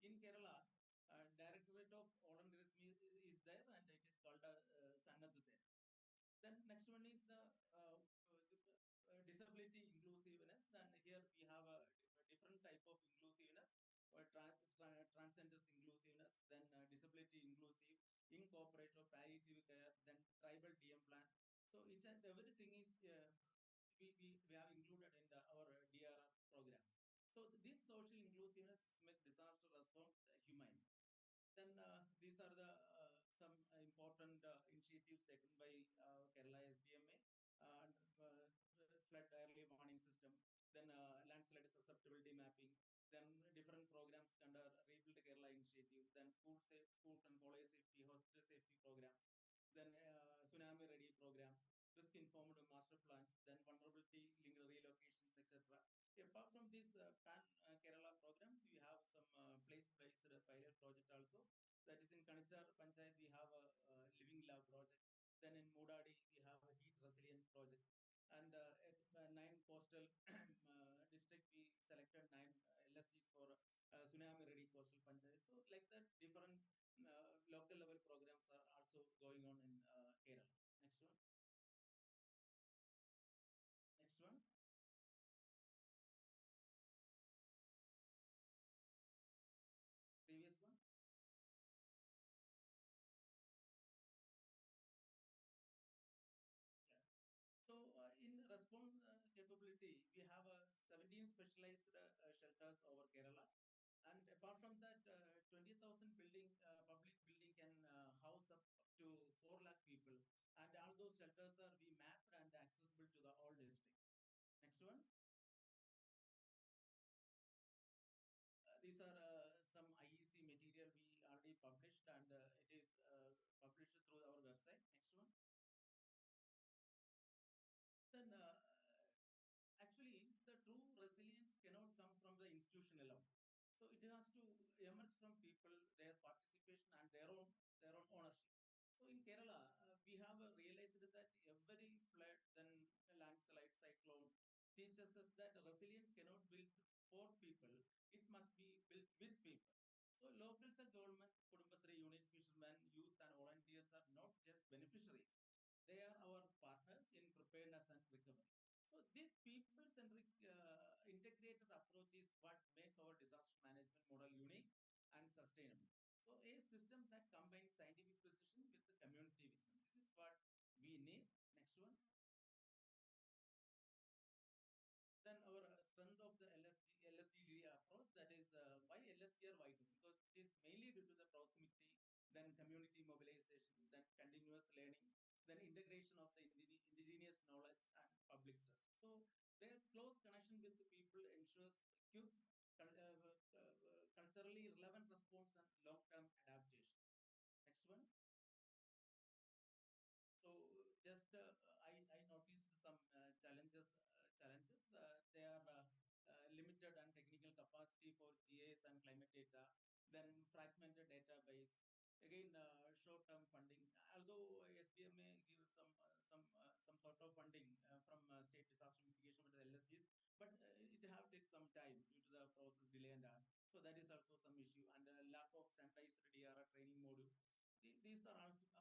In Kerala, Directorate of Volunteerism is there, and it is called Sannadha Sena. Then next one is the disability inclusiveness. Then here we have a different type of inclusiveness, or transgenders inclusiveness, then disability inclusive, incorporated palliative care, then tribal DM plan. So each and everything is we have included in our DRR programs. So this social inclusiveness make disaster response humane. Then these are the some important initiatives taken by Kerala SDMA, and flood early warning system, then landslide susceptibility mapping, then different programs under Rebuild Kerala initiative, then school and college safety, hospital safety programs, then tsunami ready programs, risk informed master plans, then vulnerability linked relocations, etc. Apart from these pan Kerala programs, we have some place-based pilot project also. That is in Kanichar Panchayat, we have a living lab project. Then in Mudadi, we have a heat resilience project. And at 9 coastal district, we selected 9 LSGs for tsunami ready coastal panchayat. So like that, different local level programs are also going on in Kerala. Next one. Next one. Previous one. Yeah. So in response capability, we have 17 specialized shelters over Kerala. And apart from that, 20,000 building, public building can house up to 4 lakh people. And all those shelters are we mapped and accessible to the all district. Next one. These are some IEC material we already published, and it is published through our website. Next one. Then actually the true resilience cannot come from the institution alone. So it has to emerge from people, their participation and their own ownership. So in Kerala, we have realized that every flood, then landslide, cyclone teaches us that resilience cannot build for people; it must be built with people. So local self-government, Kudumbasri unit, fishermen, youth, and volunteers are not just beneficiaries; they are our partners in preparedness and recovery. So this people-centric integrated approach is what make our disaster management model unique and sustainable. So a system that combines scientific precision with the community wisdom. This is what we need. Next one. Then our strength of the LSD approach, that is why LSD are vital, because it is mainly due to the proximity, then community mobilization, then continuous learning, then integration of the indigenous knowledge and public trust. So their close connection with the people ensures quick, culturally relevant response and long-term adaptation. Next one. So just I noticed some challenges. They are limited and technical capacity for GIS and climate data, then fragmented database. Again, short-term funding. Although SDMA gives some sort of funding from state disaster mitigation with the LSGs, but it have take some time due to the process delay and so that is also some issue, and lack of standardized DRR training module. These are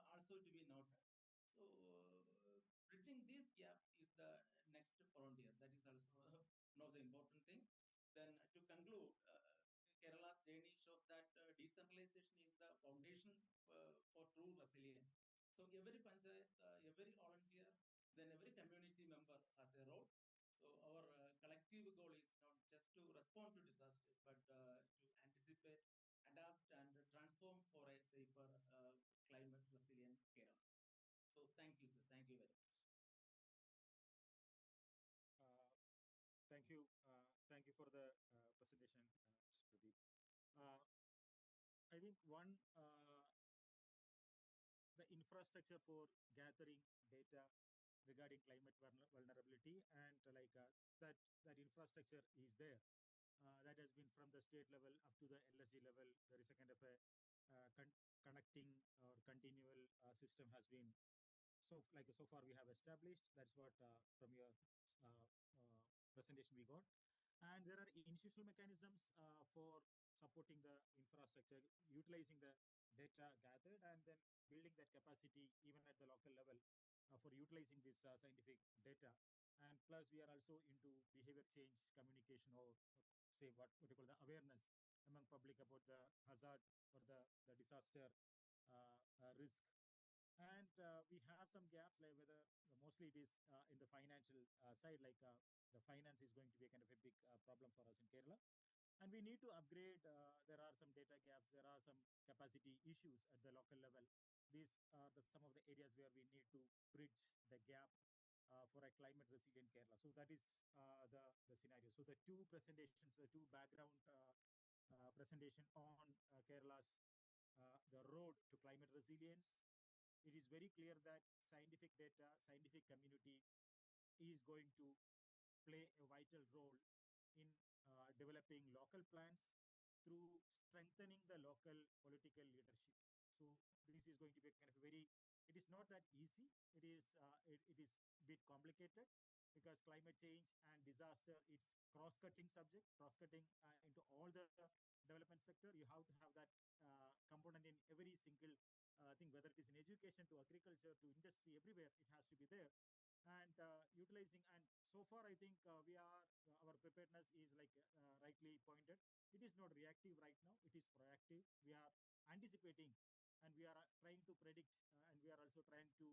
also to be noted. So bridging this gap is the next frontier. That is also one of the important thing. Then to conclude, Kerala's journey shows that decentralization is the foundation for true resilience. So every panchayat, every volunteer, then every community member has a role. So our collective goal is not just to respond to disasters, but to anticipate, adapt, and transform for a safer climate resilient Kerala. Thank you very much. Thank you. Thank you for the presentation, Mr. Pradeep. I think the infrastructure for gathering data regarding climate vulnerability and that infrastructure is there. That has been from the state level up to the LSG level. There is a kind of a connecting or continual system has been so far we have established. That's what from your uh, presentation we got. And there are institutional mechanisms for supporting the infrastructure, utilizing the data gathered, and then building that capacity even at the local level for utilizing this scientific data. And plus, we are also into behavior change communication, or say what you call the awareness among public about the hazard or the disaster risk. And we have some gaps, like whether mostly it is in the financial side, like the finance is going to be a kind of a big problem for us in Kerala. And we need to upgrade. There are some data gaps. There are some capacity issues at the local level. These are some of the areas where we need to bridge the gap for a climate resilient Kerala. So that is the scenario. So the two presentations, the two background presentation on Kerala's the road to climate resilience. It is very clear that scientific data, scientific community is going to play a vital role in developing local plans through strengthening the local political leadership. So this is going to be a kind of a very, it is not that easy. It is a bit complicated because climate change and disaster, it's cross-cutting subject, cross-cutting into all the development sector. You have to have that component in every single thing, whether it is in education to agriculture to industry, everywhere it has to be there. And utilizing, and so far I think we are our preparedness is like rightly pointed. It is not reactive right now, it is proactive. We are anticipating, and we are trying to predict, and we are also trying to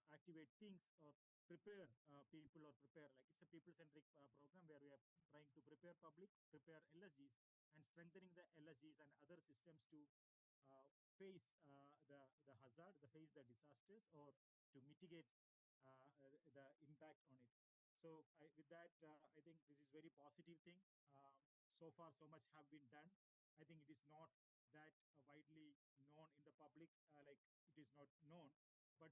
activate things or prepare people, or prepare, like it's a people centric program where we are trying to prepare public, prepare LSGs, and strengthening the LSGs and other systems to face the hazard, the face the disasters, or to mitigate the impact on it. So with that, I think this is very positive thing. So far, so much have been done. I think it is not that widely known in the public, like it is not known, but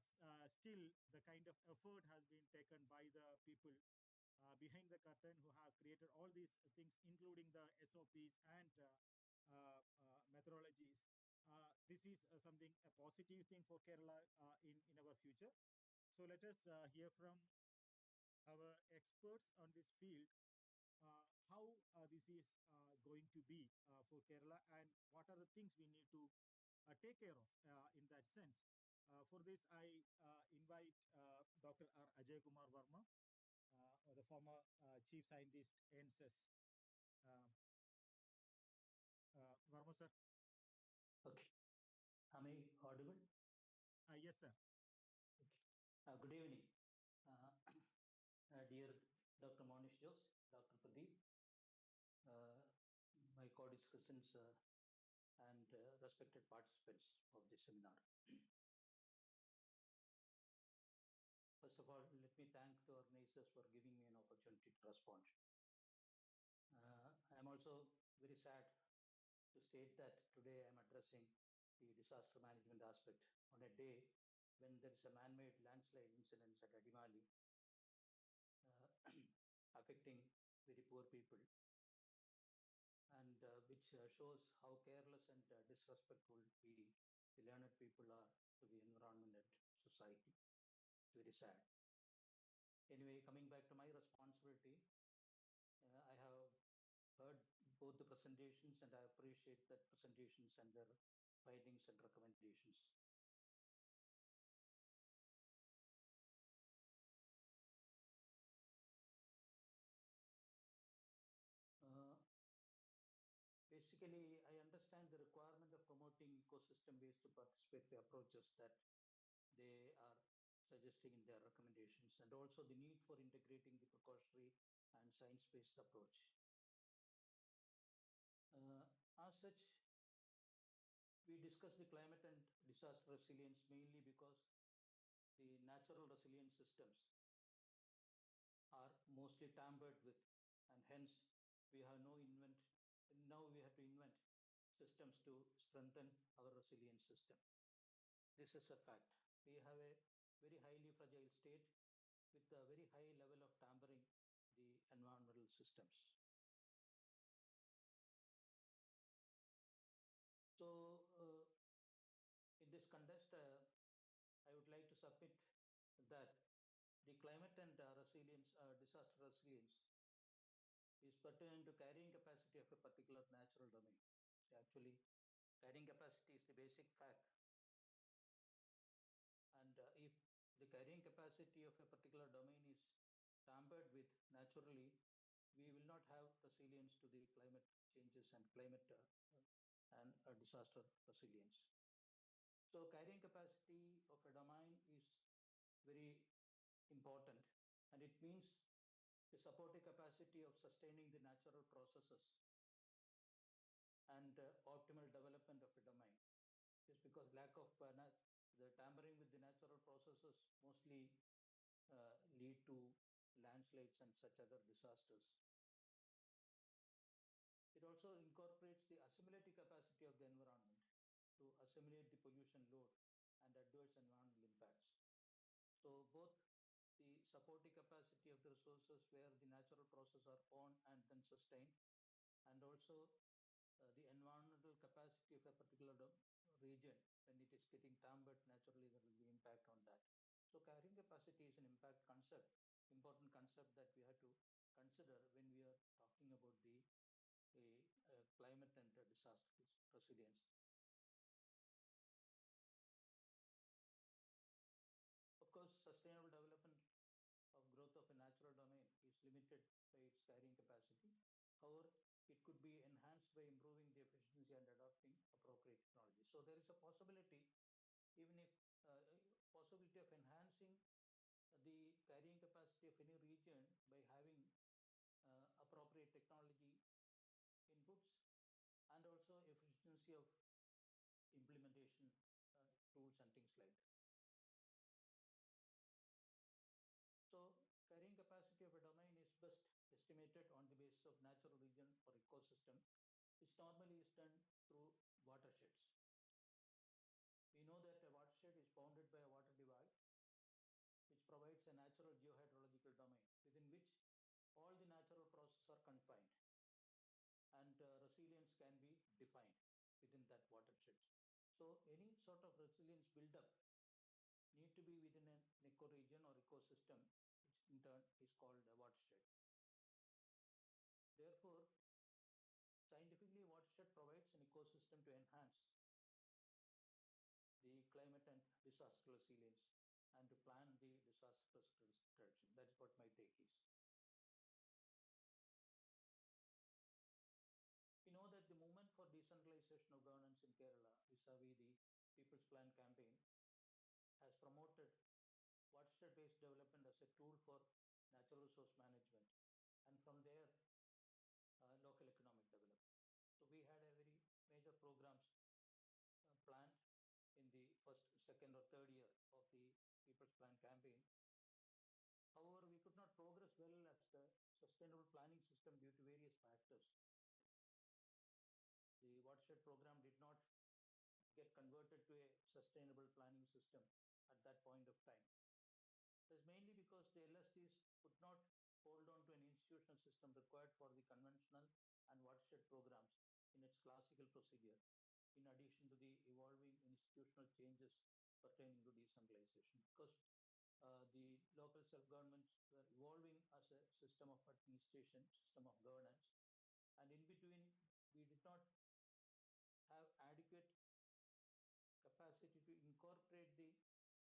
still the kind of effort has been taken by the people behind the curtain who have created all these things, including the SOPs and methodologies. This is something, a positive thing for Kerala in our future. So let us hear from our experts on this field, how this is going to be for Kerala, and what are the things we need to take care of in that sense. For this, I invite Dr. R. Ajay Kumar Verma, the former Chief Scientist, NSES. Verma, sir. Okay. Am I audible? Yes, sir. Okay. Good evening, dear Dr. Monish Jose, Dr. Pradeep, my co-discussants and respected participants of this seminar. First of all, let me thank the organizers for giving me an opportunity to respond. I am also very sad to state that today I am addressing the disaster management aspect on a day when there is a man-made landslide incident at Adimali affecting very poor people, and which shows how careless and disrespectful we, the learned people, are to the environment and society. It's very sad. Anyway, coming back to my responsibility, I have heard both the presentations, and I appreciate that presentations and their findings and recommendations. Basically, I understand the requirement of promoting ecosystem-based participatory approaches that they are suggesting in their recommendations, and also the need for integrating the precautionary and science-based approach. As such, we discuss the climate and disaster resilience mainly because the natural resilient systems are mostly tampered with, and hence we have no invent now we have to invent systems to strengthen our resilient system. This is a fact. We have a very highly fragile state with a very high level of tampering the environmental systems. So, in this context, I would like to submit that the climate and resilience, disaster resilience, is pertinent to carrying capacity of a particular natural domain. Actually, carrying capacity is the basic fact. And if the carrying capacity of a particular domain is tampered with naturally, we will not have resilience to the climate changes and climate and disaster resilience. So carrying capacity of a domain is very important, and it means the supporting capacity of sustaining the natural processes and optimal development of a domain. Just because lack of the tampering with the natural processes mostly lead to landslides and such other disasters. It also incorporates the assimilative capacity of the environment to assimilate the pollution load and adverse environmental impacts. So both the supporting capacity of the resources where the natural processes are on and then sustained, and also the environmental capacity of a particular region when it is getting tampered naturally, there will be impact on that. So carrying capacity is an important concept that we have to consider when we are talking about the climate and disaster resilience. Of course, sustainable development of growth of a natural domain is limited by its carrying capacity. However, it could be enhanced by improving the efficiency and adopting appropriate technology. So there is a possibility, even if possibility of enhancing the carrying capacity of any region by having appropriate technology inputs and also efficiency of implementation tools and things like that. So carrying capacity of a domain is best estimated on the basis of natural region or ecosystem, which normally is done through watersheds. We know that a watershed is bounded by a water divide, which provides a natural geohydrological domain within which all the natural processes are confined, and resilience can be defined within that watershed. So any sort of resilience buildup need to be within an ecoregion or ecosystem, which in turn is called a watershed. Therefore, scientifically, watershed provides an ecosystem to enhance the climate and disaster resilience and to plan the disaster reduction. That's what my take is. We know that the movement for decentralization of governance in Kerala vis-a-vis the People's Plan campaign has promoted watershed-based development as a tool for natural resource management, and from there, local economic development. So we had a very major programs planned in the first, second, or third year of the People's Plan campaign. However, we could not progress well as the sustainable planning system due to various factors. The watershed program did not get converted to a sustainable planning system at that point of time. This is mainly because the LSDs could not hold on to an institutional system required for the conventional and watershed programs in its classical procedure, in addition to the evolving institutional changes pertaining to decentralization. Because the local self-governments were evolving as a system of administration, system of governance, and in between, we did not have adequate capacity to incorporate the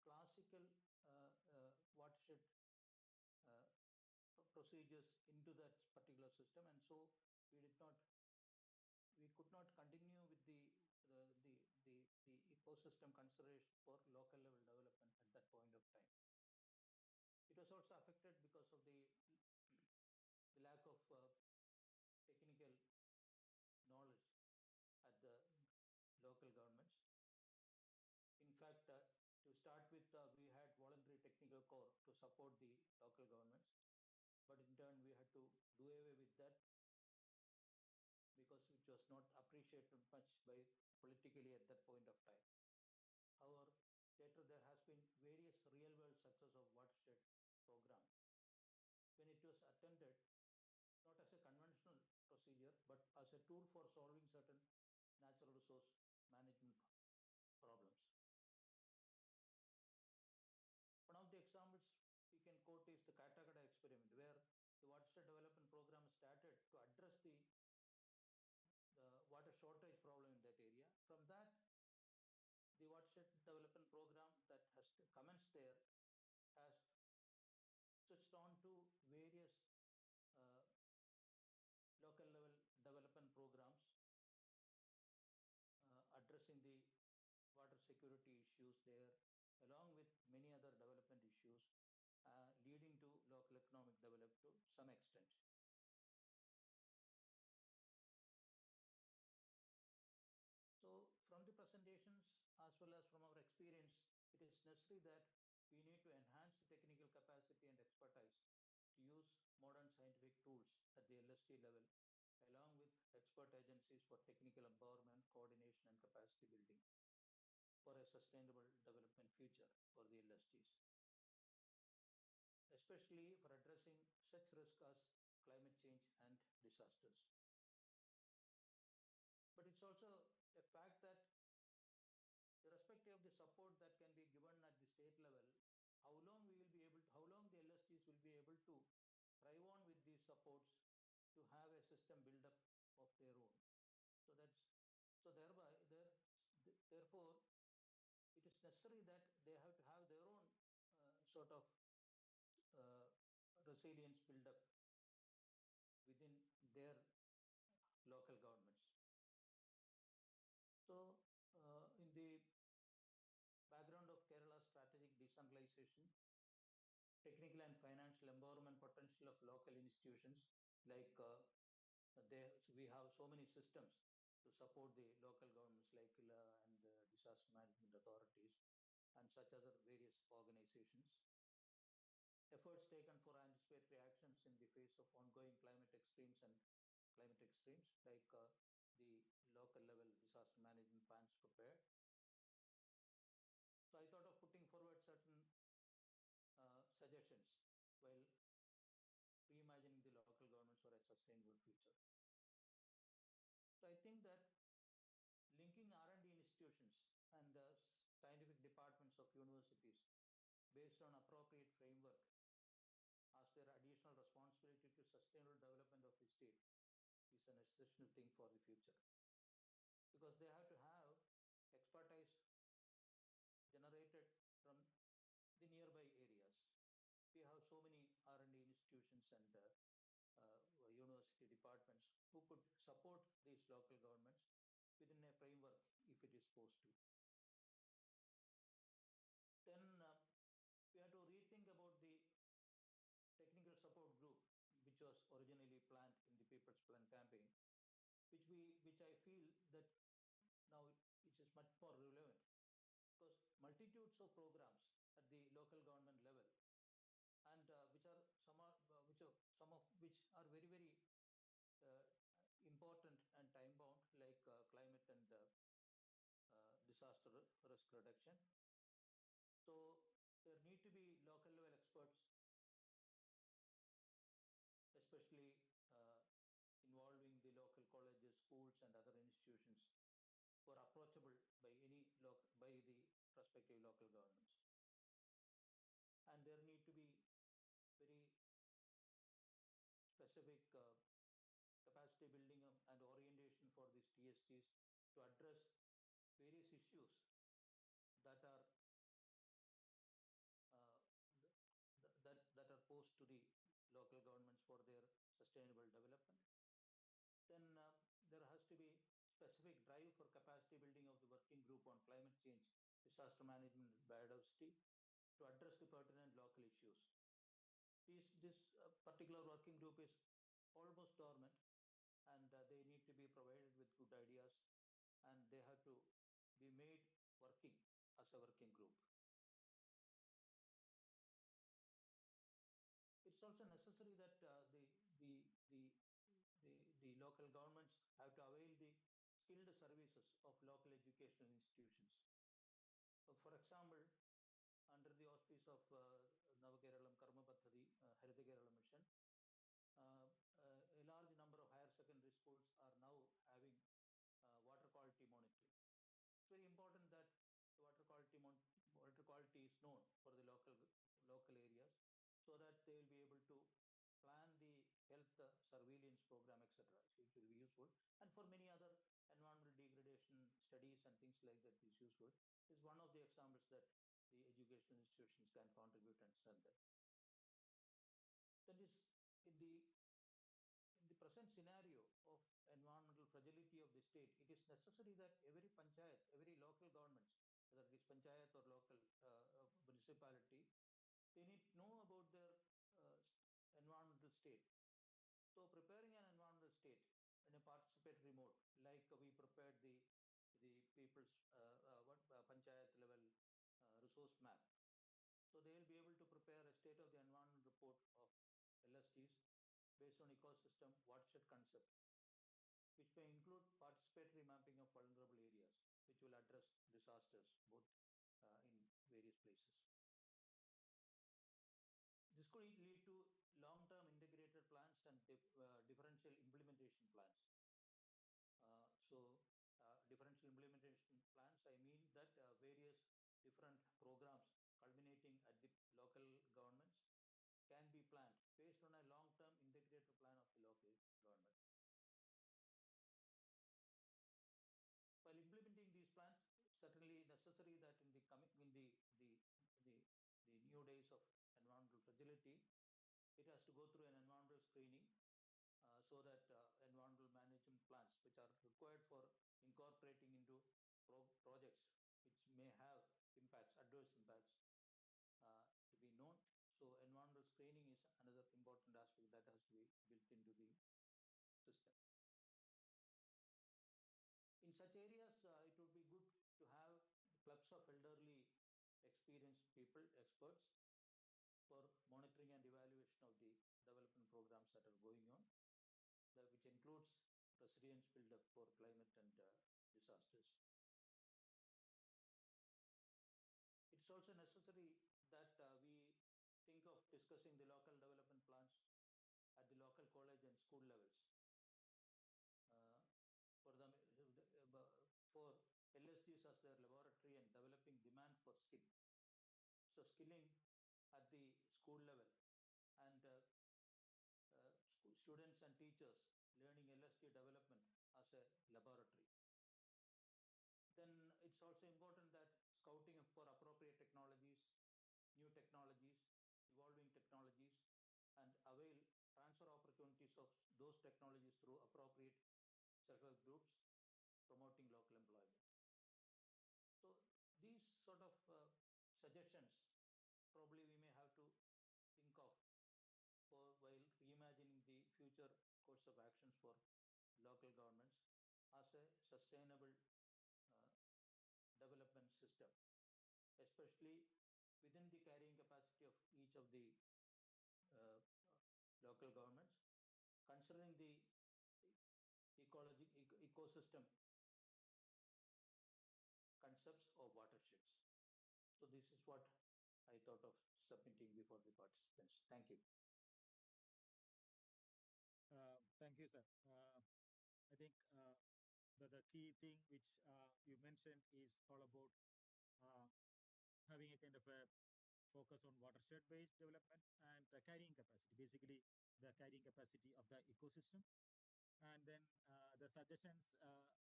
classical watershed procedures into that particular system, and so we could not continue with the ecosystem consideration for local level development at that point of time. It was also affected because of the lack of technical knowledge at the local governments. In fact, to start with, we had voluntary technical corps to support the local governments, but in turn we had to do away with that because it was not appreciated much by politically at that point of time. However, later there has been various real world success of watershed program when it was attempted not as a conventional procedure but as a tool for solving certain natural resource management problems. One of the examples we can quote is the Katakada experiment, where the watershed development program started to address the water shortage problem in that area. From that, the watershed development program that has commenced there has switched on to various uh, local level development programs addressing the water security issues there, along with many other development issues, leading to local economic development to some extent. So from the presentations as well as from our experience, it is necessary that we need to enhance the technical capacity and expertise to use modern scientific tools at the LST level, along with expert agencies for technical empowerment, coordination, and capacity building for a sustainable development future for the LSTs, especially for addressing such risks as climate change and disasters. But it's also a fact that irrespective of the support that can be given at the state level, how long the LSTs will be able to thrive on with these supports to have a system build up of their own. Therefore, it is necessary that they have to have their own sort of resilience build up within their local governments. So, in the background of Kerala's strategic decentralization, technical and financial empowerment potential of local institutions, like we have so many systems to support the local governments like ILA and the disaster management authorities and such other various organizations. Efforts taken for anticipatory actions in the face of ongoing climate extremes, like the local level disaster management plans prepared. So I thought of putting forward certain suggestions while reimagining the local governments for a sustainable future. So I think that linking R&D institutions and scientific departments of universities based on appropriate framework as their additional responsibility to sustainable development of the state is an essential thing for the future, because they have to have expertise generated from the nearby areas. We have so many R&D institutions and university departments who could support these local governments within a framework if it is supposed to. Then we have to rethink about the technical support group, which was originally planned in the People's Plan campaign, which I feel that now it is much more relevant, because multitudes of programs at the local government level, and some of which are very very important and time bound, like climate and disaster risk reduction. So there need to be local level experts, especially involving the local colleges, schools, and other institutions who are approachable by the respective local governments. And there need to be very specific capacity building and orientation for these TSGs to address various issues that are posed to the local governments for their sustainable development. Then there has to be specific drive for capacity building of the working group on climate change, disaster management, and biodiversity to address the pertinent local issues. This particular working group is almost dormant, and they need to be provided with good ideas, and they have to be made working as a working group. local governments have to avail the skilled services of local educational institutions. For example, under the auspice of Navakeralam Karma Paddhati, Haritha Kerala Mission, a large number of higher secondary schools are now having water quality monitoring. It's very important that the water quality is known for the local areas, so that they will be able to plan the health surveillance program, etc. So it will be useful. And for many other environmental degradation studies and things like that is useful. Is one of the examples that the educational institutions can contribute and strengthen. That is, in the present scenario of environmental fragility of the state, it is necessary that every panchayat, every local government, whether it is panchayat or local municipality, they need to know about their environmental state. So preparing an environmental state in a participatory mode, like we prepared the people's panchayat level resource map. So they will be able to prepare a state of the environment report of LSTs based on ecosystem watershed concept, which may include participatory mapping of vulnerable areas, which will address disasters both in various places. This could lead to long-term integrated plans and differential implementation plans. Differential implementation plans, I mean that various different programs culminating at the local governments can be planned based on a long-term integrated plan of the local government. While implementing these plans, certainly necessary that in the new days of environmental fragility, it has to go through an environmental screening, so that environmental management plans, which are required for incorporating into projects which may have adverse impacts, to be known. So environmental screening is another important aspect that has to be built into the system. In such areas, it would be good to have clubs of elderly experienced people, experts, for monitoring and evaluation of the development programs that are going on, which includes resilience build-up for climate and disasters. It's also necessary that we think of discussing the local development plans at the local college and school levels. For LSDs as their laboratory and developing demand for skill. So skilling at the school level and students and teachers learning LSD development as a laboratory. Then it's also important that scouting for appropriate technologies, new technologies, evolving technologies, and avail transfer opportunities of those technologies through appropriate self-help groups promoting local employment. So these sort of suggestions probably we may have to think of while reimagining the future course of actions for local governments as a sustainable development system, especially within the carrying capacity of each of the local governments, considering the ecosystem concepts of watersheds. So this is what I thought of submitting before the participants. Thank you. Thank you, sir. I think the key thing which you mentioned is all about having a kind of a focus on watershed-based development and carrying capacity, basically the carrying capacity of the ecosystem. And then the suggestions,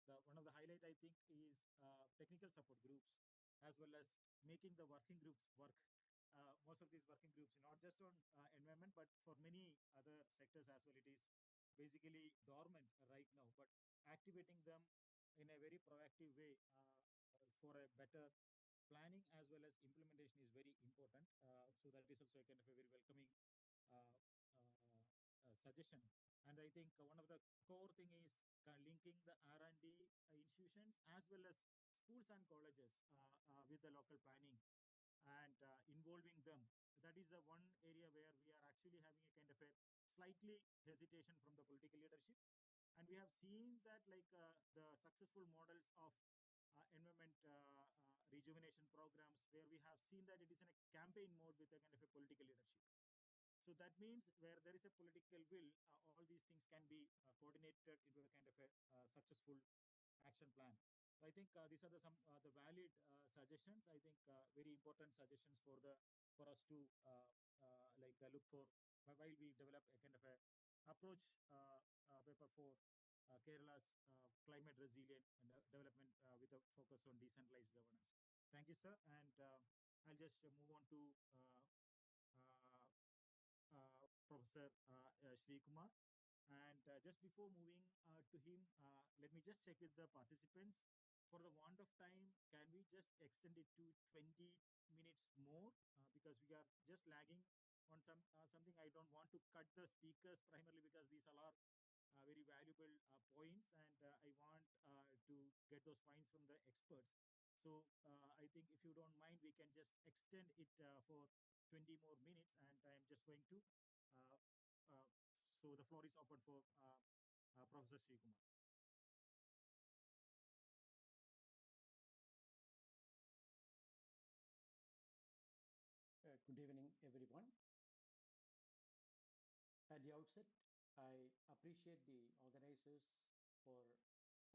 one of the highlight I think is technical support groups, as well as making the working groups work. Most of these working groups, not just on environment, but for many other sectors as well, it is basically dormant right now, but activating them in a very proactive way for a better planning as well as implementation is very important. So that is also a kind of a very welcoming suggestion. And I think one of the core thing is linking the R&D institutions as well as schools and colleges with the local planning and involving them. That is the one area where we are actually having a kind of a slightly hesitation from the political leadership. And we have seen that the successful models of environment rejuvenation programs, where we have seen that it is in a campaign mode with a kind of a political leadership. So that means where there is a political will, all these things can be coordinated into a kind of a successful action plan. So I think these are some the valid suggestions. I think very important suggestions for us to look for while we develop a kind of a approach paper for Kerala's climate resilient and development with a focus on decentralized governance. Thank you, sir. And I'll just move on to Professor Sri Kumar. And just before moving to him, let me just check with the participants. For the want of time, can we just extend it to 20 minutes more? Because we are just lagging on something. I don't want to cut the speakers primarily because these all are very valuable points, and I want to get those points from the experts. So I think if you don't mind, we can just extend it for 20 more minutes, and I'm just going to uh, uh, so the floor is open for Professor Sri Kumar. Good evening, everyone. At the outset, I appreciate the organizers for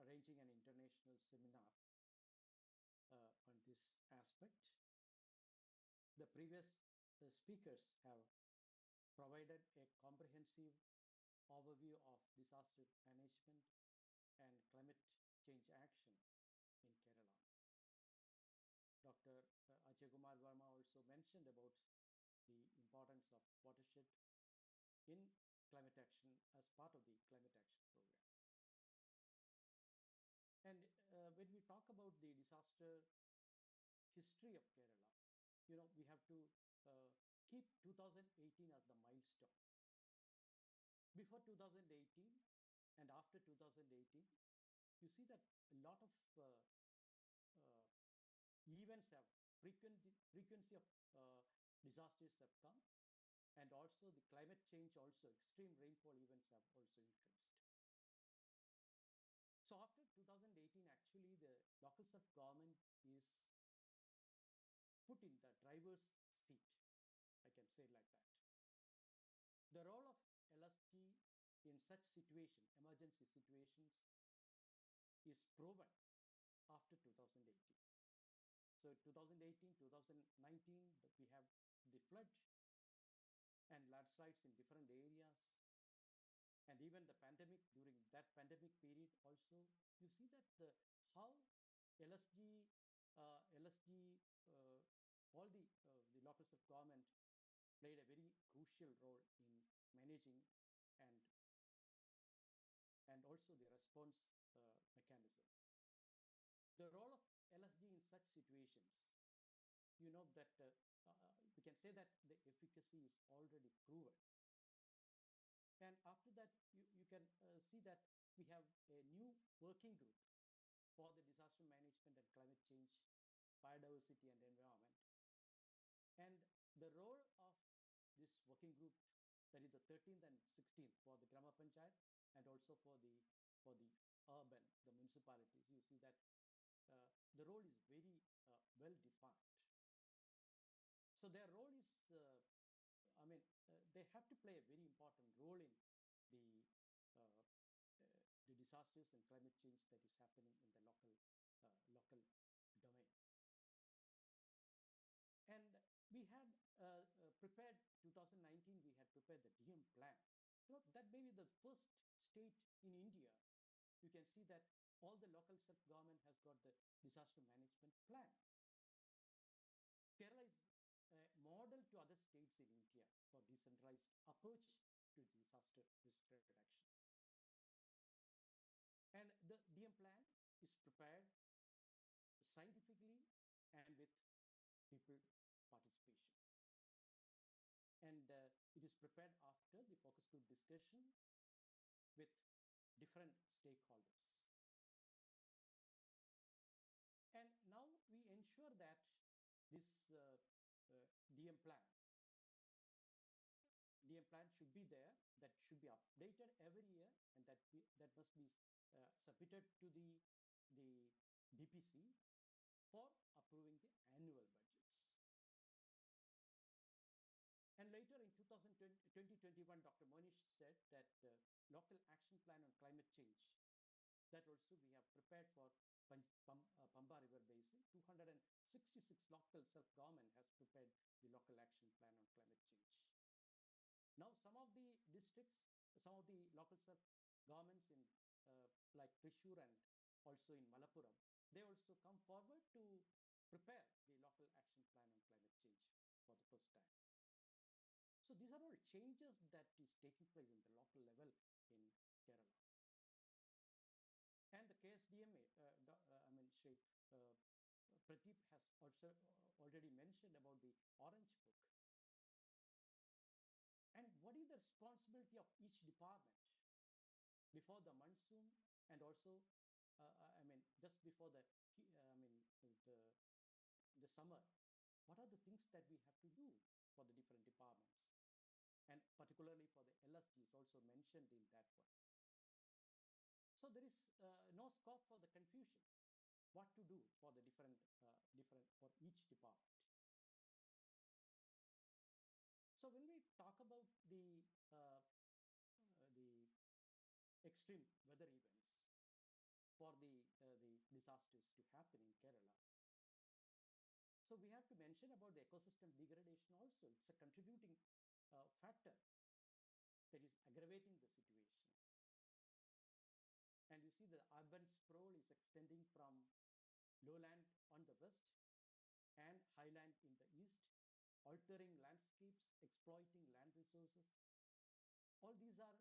arranging an international seminar on this aspect. The previous speakers have provided a comprehensive overview of disaster management and climate change action in Kerala. Dr. Ajay Kumar Verma also mentioned about the importance of watershed in climate action as part of the climate action program. And when we talk about the disaster history of Kerala, we have to keep 2018 as the milestone. Before 2018 and after 2018, you see that a lot of events have frequency of disasters have come, and also the climate change, also extreme rainfall events have also increased. So after 2018, actually the local self-government is put in the driver's seat, I can say like that. The role of LSG in such situation, emergency situations, is proven after 2018. So 2018, 2019, we have the flood and landslides in different areas. And even the pandemic, during that pandemic period also, you see that how LSG, all the local self-government played a very crucial role in managing and also the response mechanism. The role of LSG in such situations, that we can say that the efficacy is already proven. And after that, you can see that we have a new working group for the disaster management and climate change, biodiversity and environment. And the role of this working group, that is the 13th and 16th for the Grama Panchayat and also for the urban, the municipalities, you see that the role is very well defined. So their role is, they have to play a very important role in the disasters and climate change that is happening in the local domain. And we had prepared 2019. We had prepared the DM plan. That may be the first state in India. You can see that all the local self-government has got the disaster management plan. Kerala is a model to other states in India for decentralized approach to disaster risk reduction. And the DM plan is prepared scientifically and with people participation. And it is prepared after the focus group discussion with different stakeholders. And now we ensure that this DM plan plan should be there, that should be updated every year, and that must be submitted to the DPC for approving the annual budgets. And later in 2021, Dr. Monish said that local action plan on climate change, that also we have prepared for Pamba River Basin. 266 local self-government has prepared the local action plan on climate change. Now, some of the districts, some of the local self-governments in like Thrissur and also in Malappuram, they also come forward to prepare the local action plan on climate change for the first time. So these are all changes that is taking place in the local level in Kerala. And the KSDMA, Shri Pradeep has also already mentioned about the Orange Book. And what is the responsibility of each department before the monsoon, and also, just before the summer? What are the things that we have to do for the different departments? And particularly for the LSG is also mentioned in that one. So there is no scope for the confusion. What to do for the different for each department. So when we talk about the extreme weather events for the disasters to happen in Kerala, so we have to mention about the ecosystem degradation also. It's a contributing factor that is aggravating the situation. And you see the urban sprawl is extending from lowland on the west and highland in the east, altering landscapes, exploiting land resources. All these are,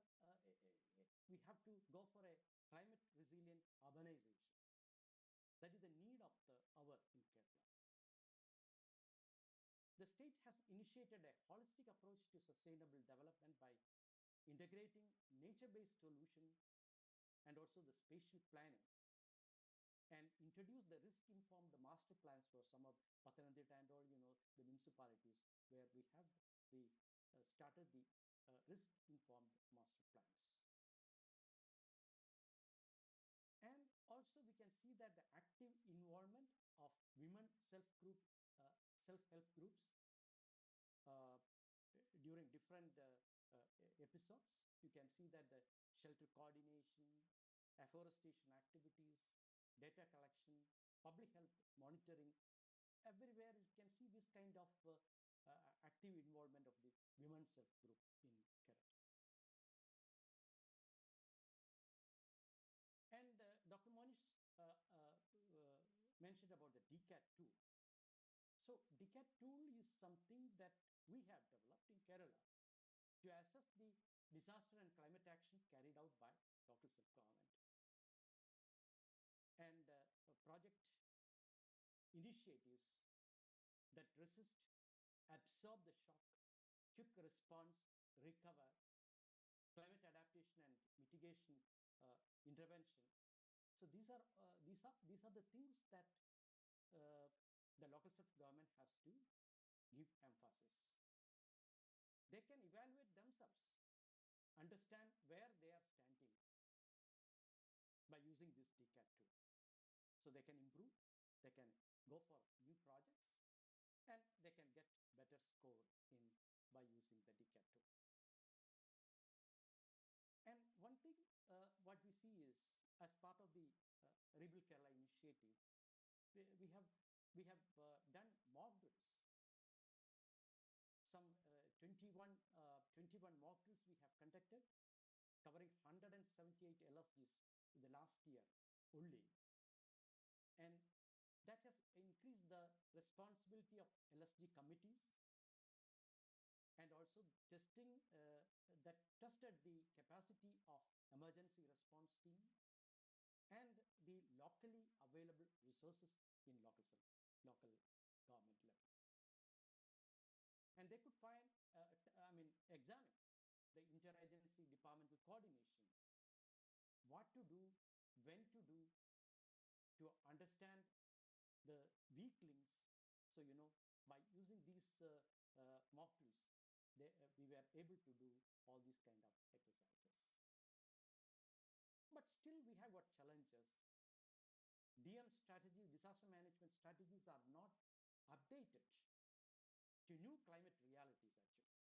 we have to go for a climate resilient urbanization. That is the need of the hour in Kerala. The state has initiated a holistic approach to sustainable development by integrating nature-based solutions and also the spatial planning, and introduce the risk-informed master plans for some of Pathanamthitta and all, the municipalities where we have started the risk-informed master plans. And also we can see that the active involvement of women self-help groups during different episodes. You can see that the shelter coordination, afforestation activities, data collection, public health monitoring, everywhere you can see this kind of active involvement of the women self-group in Kerala. And Dr. Monish mentioned about the DCAT tool. So DCAT tool is something that we have developed in Kerala to assess the disaster and climate action carried out by local self-government. And project initiatives that resist, absorb the shock, quick response, recover, climate adaptation and mitigation intervention. So these are the things that the local self-government has to give emphasis. They can evaluate themselves, understand where they are standing by using this DCAT tool. So they can improve, they can go for new projects, and they can get better score by using the DCAT tool. And one thing what we see is, as part of the Rebuild Kerala initiative, we have done mock drills. Some 21 mock drills we have conducted, covering 178 LSGs in the last year only. And that has increased the responsibility of LSG committees, and also tested the capacity of emergency response team and the locally available resources in local government level. And they could examine the interagency departmental coordination, what to do, when to do, to understand the weak links. So, by using these mock drills, we were able to do all these kind of exercises. But still we have got challenges. DM strategies, disaster management strategies are not updated to new climate realities actually.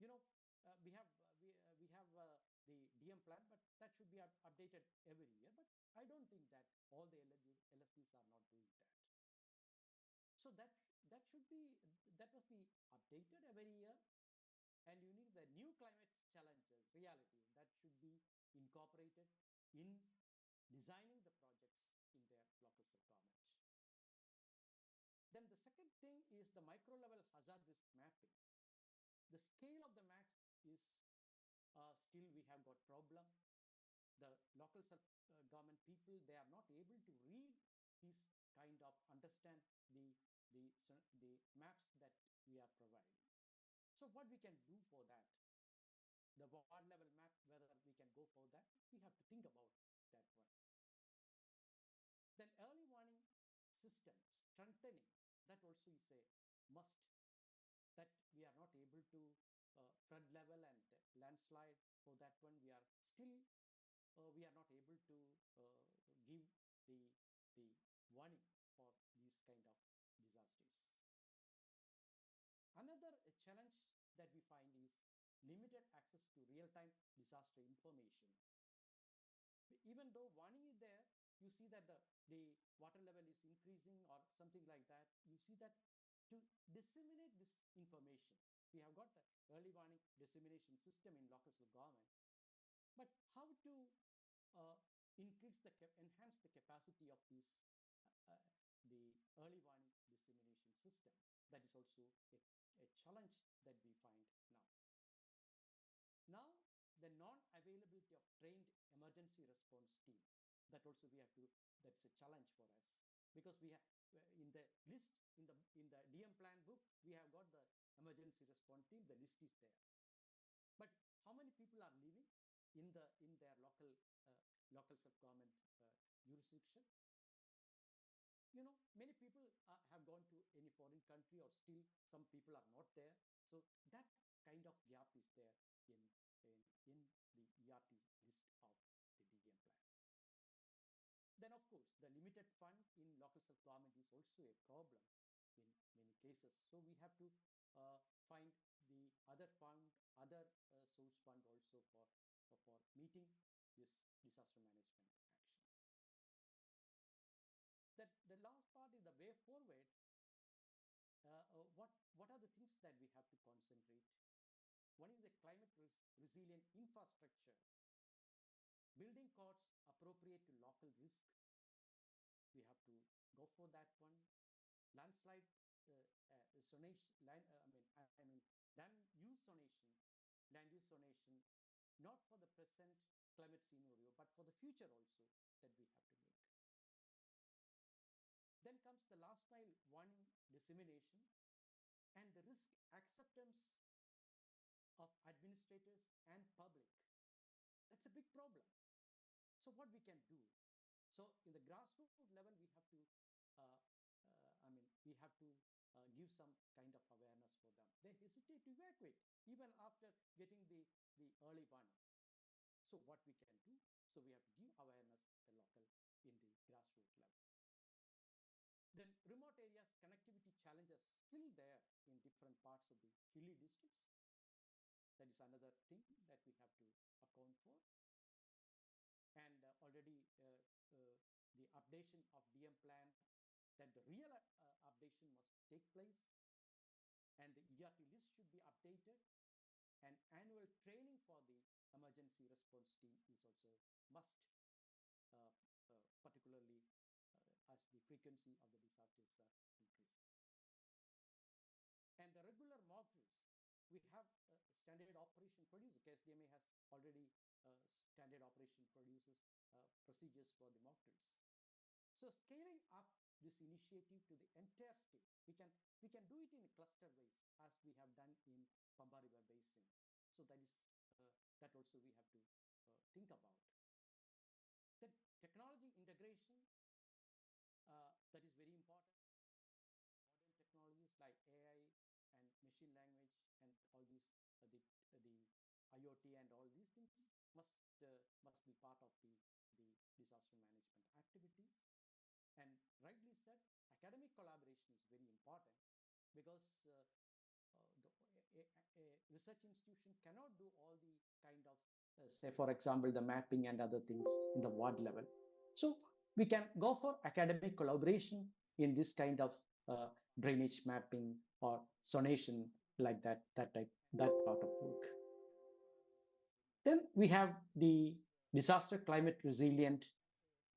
You know, we have the DM plan, but that should be updated every year. But I don't think that all the LSDs are not doing that. So that should be that must be updated every year, and you need the new climate challenges, realities that should be incorporated in designing the projects in their local self-government. Then the second thing is the micro level hazard risk mapping. The scale of the map is still we have got problem. The local government people, they are not able to read these kind of understand the maps that we are providing. So what we can do for that? The ward level map, whether we can go for that, we have to think about that one. Then early warning system strengthening, that also is a must, that we are not able to flood level and landslide. For that one, we are still we are not able to give the warning for these kind of disasters. Another challenge that we find is limited access to real-time disaster information. Even though warning is there, you see that the water level is increasing or something like that. You see that to disseminate this information, we have got the early warning dissemination system in local government. But how to enhance the capacity of this the early warning dissemination system? That is also a challenge that we find now. Now, the non-availability of trained emergency response team, that also we have to, that's a challenge for us, because we have in the list, in the DM plan book, we have got the emergency response team, the list is there. But how many people are living in their local self-government jurisdiction? You know, many people have gone to any foreign country, or still some people are not there. So that kind of gap is there in the ERT list of the DM plan. Then, of course, the limited fund in local self-government is also a problem in many cases. So we have to find the other fund, other source fund also for meeting this disaster management action. That the last part is the way forward. What are the things that we have to concentrate? One is the climate resilient infrastructure, building codes appropriate to local risk. We have to go for that one. Landslide zonation, land use zonation, not for the present climate scenario, but for the future also, that we have to make. Then comes the last mile warning dissemination and the risk acceptance of administrators and public. That's a big problem. So what we can do? So in the grassroots level, we have to, give some kind of awareness for them. They hesitate to evacuate even after getting the early warning. So what we can do? So we have to give awareness the local in the grassroots level. Then remote areas connectivity challenges still there in different parts of the hilly districts. That is another thing that we have to account for. And already the updation of DM plan, that the real updation must take place, and the ERT list should be updated, and annual training for the emergency response team is also must, particularly as the frequency of the disasters are increasing. And the regular mock drills, we have standard operation producer. KSDMA has already standard operation produces procedures for the mock drills. So scaling up this initiative to the entire state, we can do it in a cluster ways, as we have done in Pamba River Basin. So that is that also we have to think about. The technology integration, that is very important. Modern technologies like AI and machine language and all BOT and all these things must be part of the disaster management activities. And rightly said, academic collaboration is very important because a research institution cannot do all the kind of, say, for example, the mapping and other things in the ward level. So we can go for academic collaboration in this kind of drainage mapping or sonation, like that part of work. Then we have the disaster climate resilient,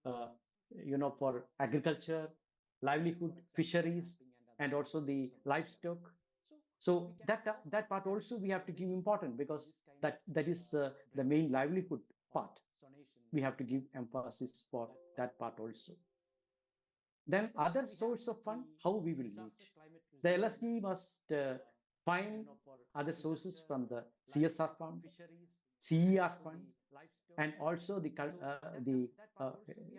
for agriculture, livelihood, fisheries, and also the livestock. So that part also we have to give important, because that is the main livelihood part. We have to give emphasis for that part also. Then other source of fund, how we will meet. The LSD must find other sources from the CSR fund, CER fund, and also the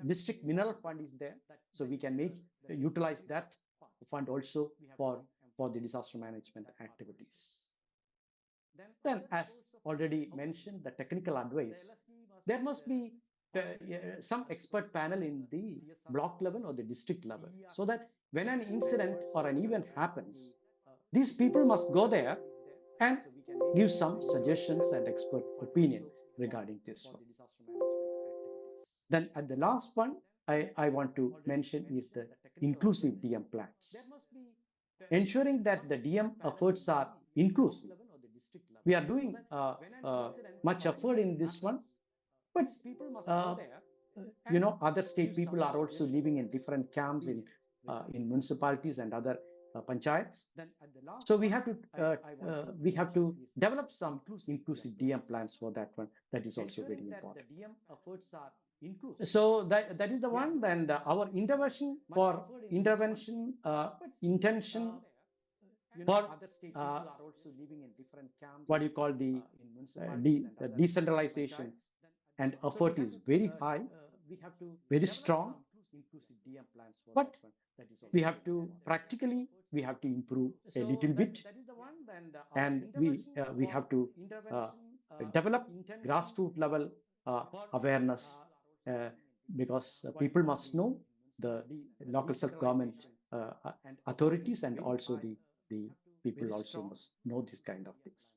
district mineral fund is there. So we can utilize that fund also for the disaster management activities. Then, as already mentioned, the technical advice, there must be some expert panel in the block level or the district level, so that when an incident or an event happens, these people must go there and give some suggestions and expert opinion regarding this one. Then at the last one, I want to mention is the inclusive DM plans. Ensuring that the DM efforts are inclusive. We are doing much effort in this one, but other state people are also living in different camps in municipalities and other panchayats. So we have to develop some inclusive DM plans for that one. That is also very important. So that is the one. Then our intention for what you call the decentralization and effort is very high, very strong. But we have to practically improve a little bit, and we have to develop grassroots level awareness, because people must know, the local self-government authorities and also the people also must know this kind of things.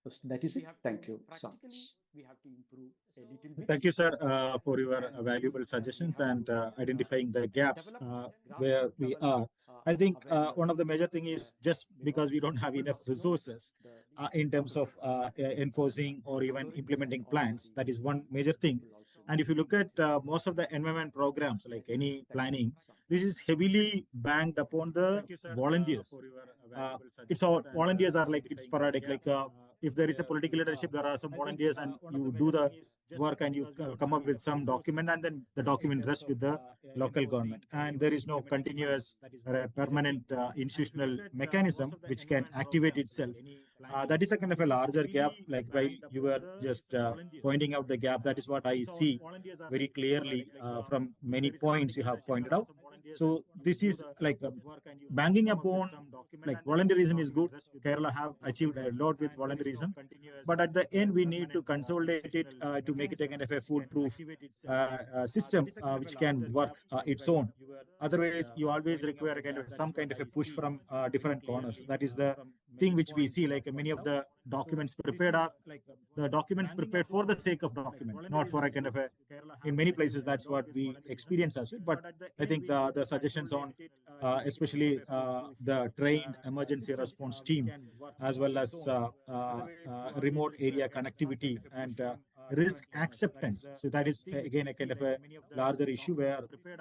So that is it. Thank you so much. Thank you, sir, for your valuable suggestions and identifying the gaps where we are. I think one of the major thing is, just because we don't have enough resources in terms of enforcing or even implementing plans, that is one major thing. And if you look at most of the environment programs, like any planning, this is heavily banked upon the volunteers. It's all volunteers are like, it's sporadic. Like if there is a political leadership, there are some volunteers, and you do the work and you come up with some document, and then the document rests with the local government. And there is no continuous permanent institutional mechanism which can activate itself. That is a kind of a larger gap. Like while you were just pointing out the gap, that is what I see very clearly from many points you have pointed out. So this is like banking upon, like volunteerism is good. Kerala have achieved a lot with volunteerism, but at the end we need to consolidate it to make it a kind of a foolproof system which can work its own. Otherwise, you always require a kind of some kind of a push from different corners. That is the thing which we see. Like many of the documents prepared are the documents prepared for the sake of document, not for a kind of a. In many places, that's what we experience as well. But I think the suggestions on especially the trained emergency response team, as well as remote area connectivity and risk acceptance. So that is again a kind of a larger issue where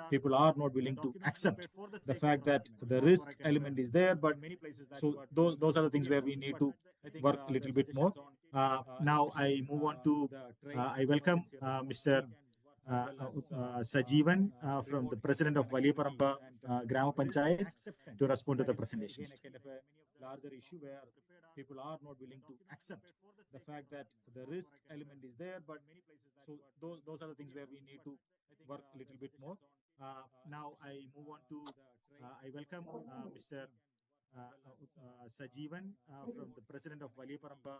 people are not willing to accept the fact that the risk element is there. But so those are the things where we need to work a little bit more. Now I move on to I welcome Mr. Sajeevan from the president of Valiyaparamba Grama Panchayat to respond to the presentations. Larger issue where people are not willing to accept the fact that the risk element is there. But so those are the things where we need to work a little bit more. Now I move on to I welcome Mr. Sajeevan from the president of Valiyaparamba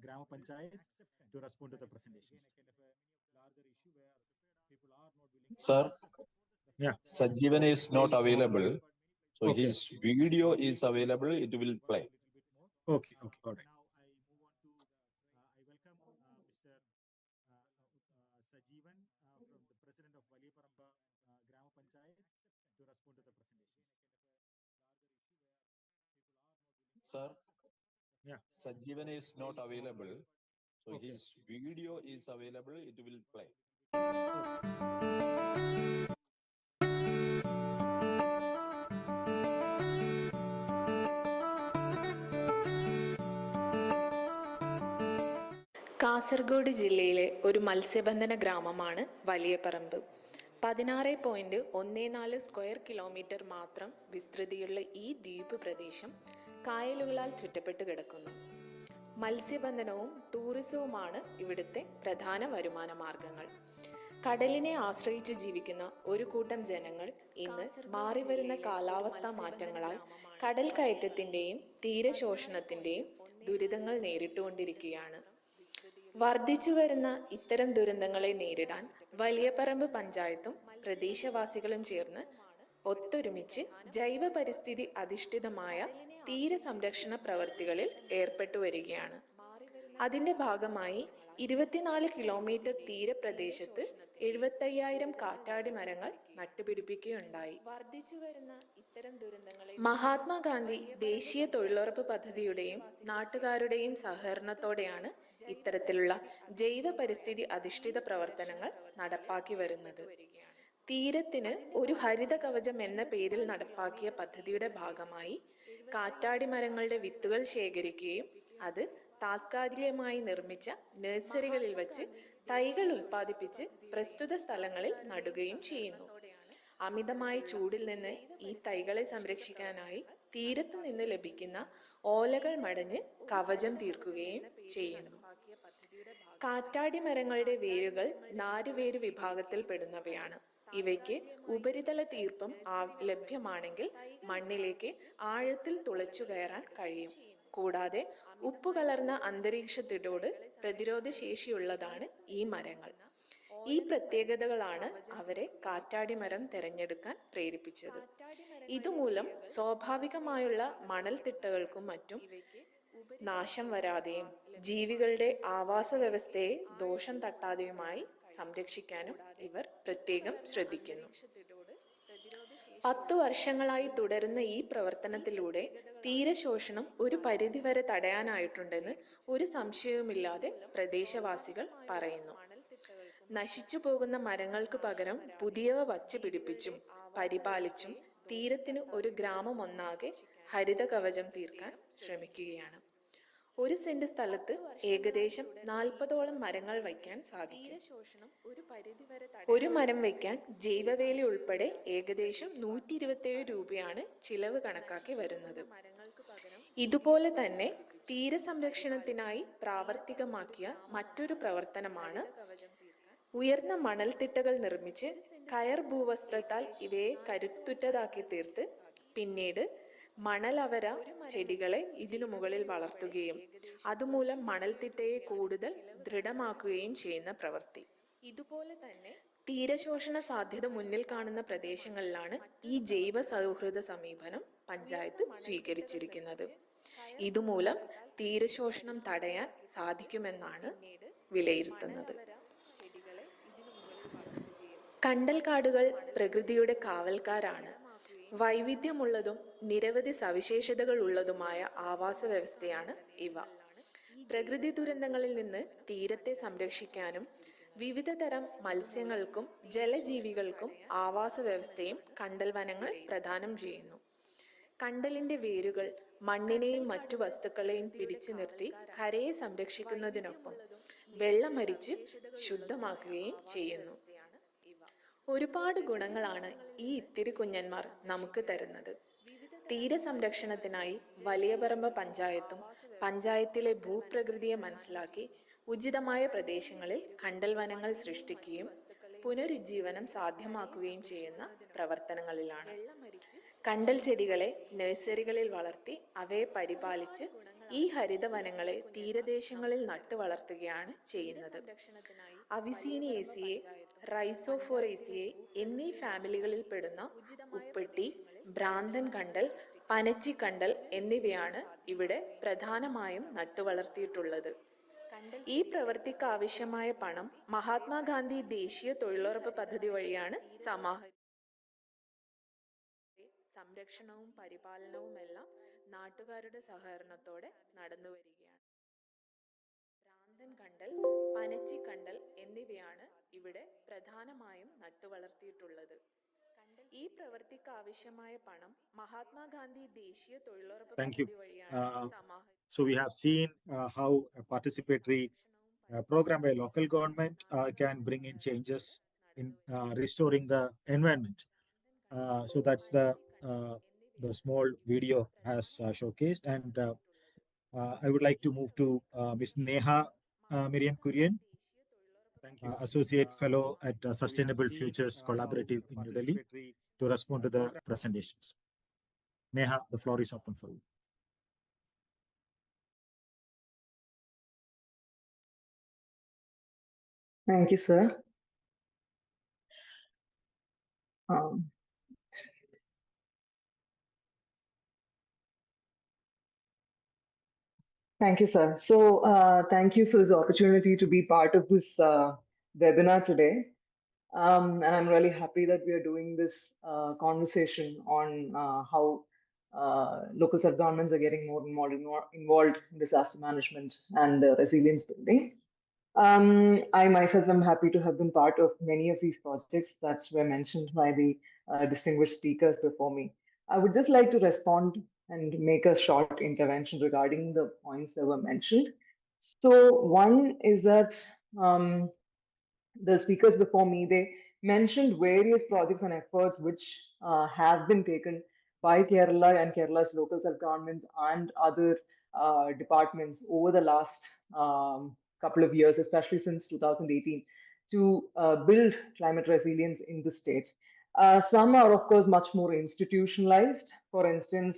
Grama Panchayat to respond to the presentations. Sir, Yeah. Sajeevan is not available. So Okay. his video is available. It will play. Okay, all right. Now I move on to, I welcome Mr. Sajeevan from the president of Valiyaparamba Grama Panchayat to respond to the presentations. Sir, Yeah. Sajeevan is not available. So Okay. his video is available. It will play. Kasaragod ജില്ലയിലെ ഒരു മത്സ്യബന്ധന ഗ്രാമമാണ് Valiyaparamba. 16.14 square kilometre മാത്രം വിസ്തൃതിയുള്ള ഈ ദ്വീപ് പ്രദേശം കായലുകളാൽ ചുറ്റപ്പെട്ട് കിടക്കുന്നു. മത്സ്യബന്ധനവും ടൂറിസവുമാണ് ഇവിടുത്തെ പ്രധാന വരുമാന മാർഗങ്ങൾ. കടലിനെ ആശ്രയിച്ച് ജീവിക്കുന്ന ഒരു കൂട്ടം ജനങ്ങൾ ഇന്ന് മാറിവരുന്ന കാലാവസ്ഥാ മാറ്റങ്ങളാൽ കടൽ കയറ്റത്തിൻ്റെയും തീരശോഷണത്തിൻ്റെയും ദുരിതങ്ങൾ നേരിട്ടുകൊണ്ടിരിക്കുകയാണ്. വർദ്ധിച്ചു വരുന്ന ഇത്തരം ദുരന്തങ്ങളെ നേരിടാൻ വലിയപറമ്പ് പഞ്ചായത്തും പ്രദേശവാസികളും ചേർന്ന് ഒത്തൊരുമിച്ച് ജൈവ പരിസ്ഥിതി അധിഷ്ഠിതമായ തീരസംരക്ഷണ പ്രവൃത്തികളിൽ ഏർപ്പെട്ടു വരികയാണ്. അതിന്റെ ഭാഗമായി 24 കിലോമീറ്റർ തീരപ്രദേശത്ത് 75,000 കാറ്റാടി മരങ്ങൾ നട്ടുപിടിപ്പിക്കുകയുണ്ടായി. മഹാത്മാഗാന്ധി ദേശീയ തൊഴിലുറപ്പ് പദ്ധതിയുടെയും നാട്ടുകാരുടെയും സഹകരണത്തോടെയാണ് ഇത്തരത്തിലുള്ള ജൈവ പരിസ്ഥിതി അധിഷ്ഠിത പ്രവർത്തനങ്ങൾ നടപ്പാക്കി വരുന്നത്. തീരത്തിന് ഒരു ഹരിത കവചം എന്ന പേരിൽ നടപ്പാക്കിയ പദ്ധതിയുടെ ഭാഗമായി കാറ്റാടി മരങ്ങളുടെ വിത്തുകൾ ശേഖരിക്കുകയും അത് താത്കാലികമായി നിർമ്മിച്ച നഴ്സറികളിൽ വച്ച് തൈകൾ ഉൽപ്പാദിപ്പിച്ച് പ്രസ്തുത സ്ഥലങ്ങളിൽ നടുകയും ചെയ്യുന്നു. അമിതമായ ചൂടിൽ നിന്ന് ഈ തൈകളെ സംരക്ഷിക്കാനായി തീരത്ത് നിന്ന് ലഭിക്കുന്ന ഓലകൾ മടഞ്ഞ് കവചം തീർക്കുകയും ചെയ്യുന്നു. കാറ്റാടി മരങ്ങളുടെ വേരുകൾ നാരുവേര് വിഭാഗത്തിൽ പെടുന്നവയാണ്. ഇവയ്ക്ക് ഉപരിതല ഈർപ്പം ലഭ്യമാണെങ്കിൽ മണ്ണിലേക്ക് ആഴത്തിൽ തുളച്ചു കയറാൻ കഴിയും. കൂടാതെ ഉപ്പ് കലർന്ന അന്തരീക്ഷത്തിനോട് പ്രതിരോധ ശേഷിയുള്ളതാണ് ഈ മരങ്ങൾ. ഈ പ്രത്യേകതകളാണ് അവരെ കാറ്റാടി മരം തിരഞ്ഞെടുക്കാൻ പ്രേരിപ്പിച്ചത്. ഇതുമൂലം സ്വാഭാവികമായുള്ള മണൽത്തിട്ടകൾക്കും മറ്റും നാശം വരാതെയും ജീവികളുടെ ആവാസ വ്യവസ്ഥയെ ദോഷം തട്ടാതെയുമായി സംരക്ഷിക്കാനും ഇവർ പ്രത്യേകം ശ്രദ്ധിക്കുന്നു. 10 വർഷങ്ങളായി തുടരുന്ന ഈ പ്രവർത്തനത്തിലൂടെ തീരശോഷണം ഒരു പരിധിവരെ തടയാനായിട്ടുണ്ടെന്ന് ഒരു സംശയവുമില്ലാതെ പ്രദേശവാസികൾ പറയുന്നു. നശിച്ചു പോകുന്ന മരങ്ങൾക്ക് പകരം പുതിയവ വച്ച് പിടിപ്പിച്ചും പരിപാലിച്ചും തീരത്തിന് ഒരു ഗ്രാമം ഒന്നാകെ ഹരിത കവചം തീർക്കാൻ ശ്രമിക്കുകയാണ്. 1 സെന്റ് സ്ഥലത്ത് ഏകദേശം 40ഓളം മരങ്ങൾ വയ്ക്കാൻ സാധിക്കും. ഒരു മരം വയ്ക്കാൻ ജൈവവേലി ഉൾപ്പെടെ ഏകദേശം 127 രൂപയാണ് ചിലവ് കണക്കാക്കി വരുന്നത്. ഇതുപോലെ തന്നെ തീരസംരക്ഷണത്തിനായി പ്രാവർത്തികമാക്കിയ മറ്റൊരു പ്രവർത്തനമാണ് ഉയർന്ന മണൽത്തിട്ടകൾ നിർമ്മിച്ച് കയർ ഭൂവസ്ത്രത്താൽ ഇവയെ കരുത്തുറ്റതാക്കി തീർത്ത് പിന്നീട് മണലവര ചെടികളെ ഇതിനു മുകളിൽ വളർത്തുകയും അതുമൂലം മണൽത്തിട്ടയെ കൂടുതൽ ദൃഢമാക്കുകയും ചെയ്യുന്ന പ്രവൃത്തി. ഇതുപോലെ തന്നെ തീരശോഷണ സാധ്യത മുന്നിൽ കാണുന്ന പ്രദേശങ്ങളിലാണ് ഈ ജൈവ സൗഹൃദ സമീപനം പഞ്ചായത്ത് സ്വീകരിച്ചിരിക്കുന്നത്. ഇതുമൂലം തീരശോഷണം തടയാൻ സാധിക്കുമെന്നാണ് വിലയിരുത്തുന്നത്. കണ്ടൽക്കാടുകൾ പ്രകൃതിയുടെ കാവൽക്കാരാണ്. വൈവിധ്യമുള്ളതും നിരവധി സവിശേഷതകൾ ഉള്ളതുമായ ആവാസ വ്യവസ്ഥയാണ് ഇവ. പ്രകൃതി ദുരന്തങ്ങളിൽ നിന്ന് തീരത്തെ സംരക്ഷിക്കാനും വിവിധ തരം മത്സ്യങ്ങൾക്കും ജലജീവികൾക്കും ആവാസ വ്യവസ്ഥയും കണ്ടൽ വനങ്ങൾ പ്രദാനം ചെയ്യുന്നു. കണ്ടലിന്റെ വേരുകൾ മണ്ണിനെയും മറ്റു വസ്തുക്കളെയും പിടിച്ചു നിർത്തി കരയെ സംരക്ഷിക്കുന്നതിനൊപ്പം വെള്ളമരിച്ച് ശുദ്ധമാക്കുകയും ചെയ്യുന്നു. ഒരുപാട് ഗുണങ്ങളാണ് ഈ ഇത്തിരി കുഞ്ഞന്മാർ നമുക്ക് തരുന്നത്. തീരസംരക്ഷണത്തിനായി വലിയപറമ്പ് പഞ്ചായത്തും പഞ്ചായത്തിലെ ഭൂപ്രകൃതിയെ മനസ്സിലാക്കി ഉചിതമായ പ്രദേശങ്ങളിൽ കണ്ടൽ വനങ്ങൾ സൃഷ്ടിക്കുകയും പുനരുജ്ജീവനം സാധ്യമാക്കുകയും ചെയ്യുന്ന പ്രവർത്തനങ്ങളിലാണ്. കണ്ടൽ ചെടികളെ നഴ്സറികളിൽ വളർത്തി അവയെ പരിപാലിച്ച് ഈ ഹരിതവനങ്ങളെ തീരദേശങ്ങളിൽ നട്ടു വളർത്തുകയാണ് ചെയ്യുന്നത്. അവിസീനിയേസിയെ, റൈസോഫോറേസിയെ എന്നീ ഫാമിലികളിൽ പെടുന്ന ഉപ്പെട്ടി, ഭ്രാന്തൻ കണ്ടൽ, പനച്ചിക്കണ്ടൽ എന്നിവയാണ് ഇവിടെ പ്രധാനമായും നട്ടുവളർത്തിയിട്ടുള്ളത്. ഈ പ്രവൃത്തിക്ക് ആവശ്യമായ പണം മഹാത്മാഗാന്ധി ദേശീയ തൊഴിലുറപ്പ് പദ്ധതി വഴിയാണ് സംരക്ഷണവും പരിപാലനവുമെല്ലാം നാട്ടുകാരുടെ സഹകരണത്തോടെ നടന്നു വരികയാണ്. ഭ്രാന്തൻ കണ്ടൽ, പനച്ചിക്കണ്ടൽ എന്നിവയാണ് ഇവിടെ പ്രധാനമായും നട്ടുവളർത്തിയിട്ടുള്ളത്. ഈ പ്രവൃത്തിക്ക് ആവശ്യമായ പണം മഹാത്മാഗാന്ധി ദേശീയ തൊഴിലുറപ്പ് പദ്ധതി വഴിയാണ് So we have seen how a participatory program by local government can bring in changes in restoring the environment. So that's the small video has showcased, and I would like to move to Ms. Neha Miriam Kurian, Associate Fellow at Sustainable Futures Collaborative in New Delhi, to respond to the presentations. Neha, the floor is open for you. Thank you, sir. Thank you, sir. So thank you for this opportunity to be part of this webinar today. And I'm really happy that we are doing this conversation on how local self-governments are getting more and more involved in disaster management and resilience building. I myself am happy to have been part of many of these projects that were mentioned by the distinguished speakers before me. I would just like to respond and make a short intervention regarding the points that were mentioned. So one is that the speakers before me, they mentioned various projects and efforts which have been taken by Kerala and Kerala's local self-governments and other departments over the last couple of years, especially since 2018, to build climate resilience in the state. Some are, of course, much more institutionalized. For instance,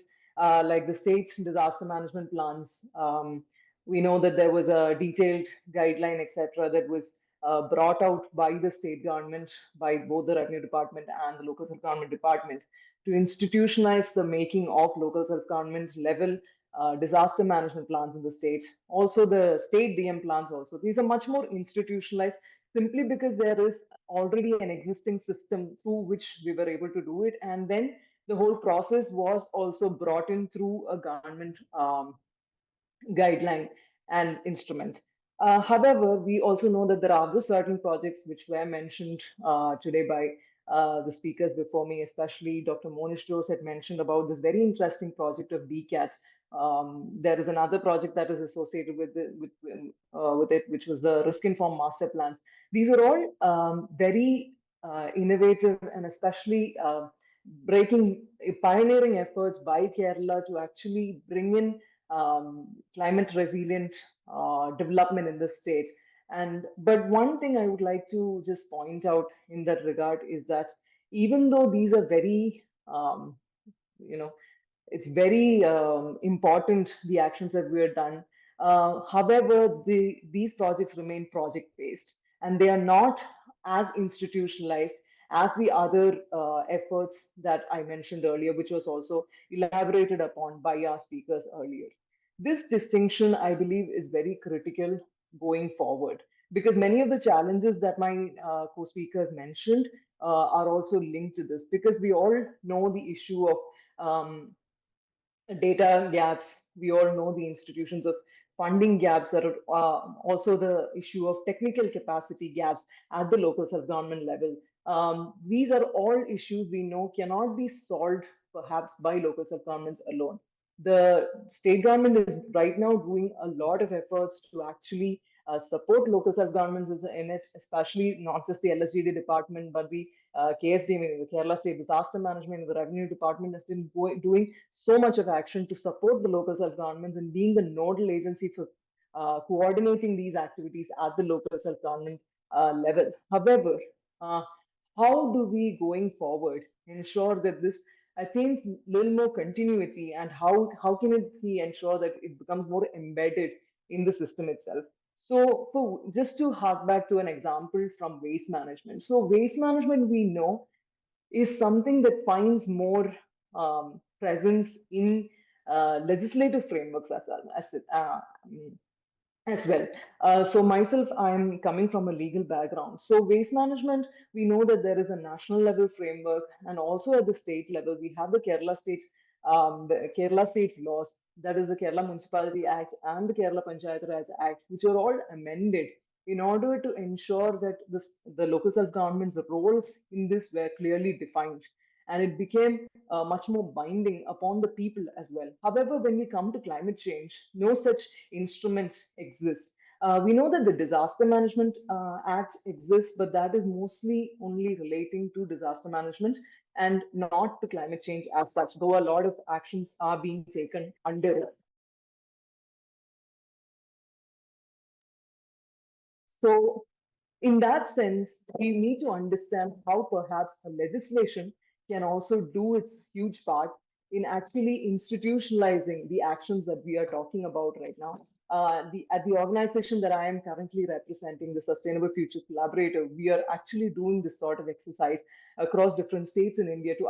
like the state's disaster management plans. We know that there was a detailed guideline, etc., that was brought out by the state government, by both the revenue department and the local self-government department, to institutionalize the making of local self-government level disaster management plans in the state. Also the state DM plans also. These are much more institutionalized simply because there is already an existing system through which we were able to do it. And then the whole process was also brought in through a government guideline and instrument. However, we also know that there are other certain projects which were mentioned today by the speakers before me, especially Dr. Monish Jose had mentioned about this very interesting project of DCAT. There is another project that is associated with it, which was the risk-informed master plans. These were all very innovative and especially pioneering efforts by Kerala to actually bring in climate resilient development in the state. But one thing I would like to just point out in that regard is that even though these are very, it's very important, the actions that we have done. However, these projects remain project-based and they are not as institutionalized as the other efforts that I mentioned earlier, which was also elaborated upon by our speakers earlier. This distinction, I believe, is very critical going forward because many of the challenges that my co-speakers mentioned are also linked to this because we all know the issue of data gaps. We all know the institutions of funding gaps that are also the issue of technical capacity gaps at the local self-government level. These are all issues we know cannot be solved perhaps by local self-governments alone. The state government is right now doing a lot of efforts to actually support local self-governments in it, especially not just the LSGD department, but the KSD, the Kerala State Disaster Management, the Revenue Department has been doing so much of action to support the local self-governments and being the nodal agency for coordinating these activities at the local self-government level. However, how do we going forward ensure that this attains little more continuity, and how can he ensure that it becomes more embedded in the system itself. So for just to hark back to an example from waste management. So waste management, we know, is something that finds more presence in legislative frameworks as well. So myself, I'm coming from a legal background. So waste management, we know that there is a national level framework, and also at the state level, we have the Kerala state's laws, that is the Kerala Municipality Act and the Kerala Panchayat Raj Act, which are all amended in order to ensure that the local self-government's roles in this were clearly defined. And it became much more binding upon the people as well. However, when we come to climate change, no such instrument exists. We know that the Disaster Management Act exists, but that is mostly only relating to disaster management and not to climate change as such, though a lot of actions are being taken under it. So in that sense, we need to understand how perhaps a legislation can also do its huge part in actually institutionalizing the actions that we are talking about right now. At the organization that I am currently representing, the Sustainable Future Collaborative, we are actually doing this sort of exercise across different states in India to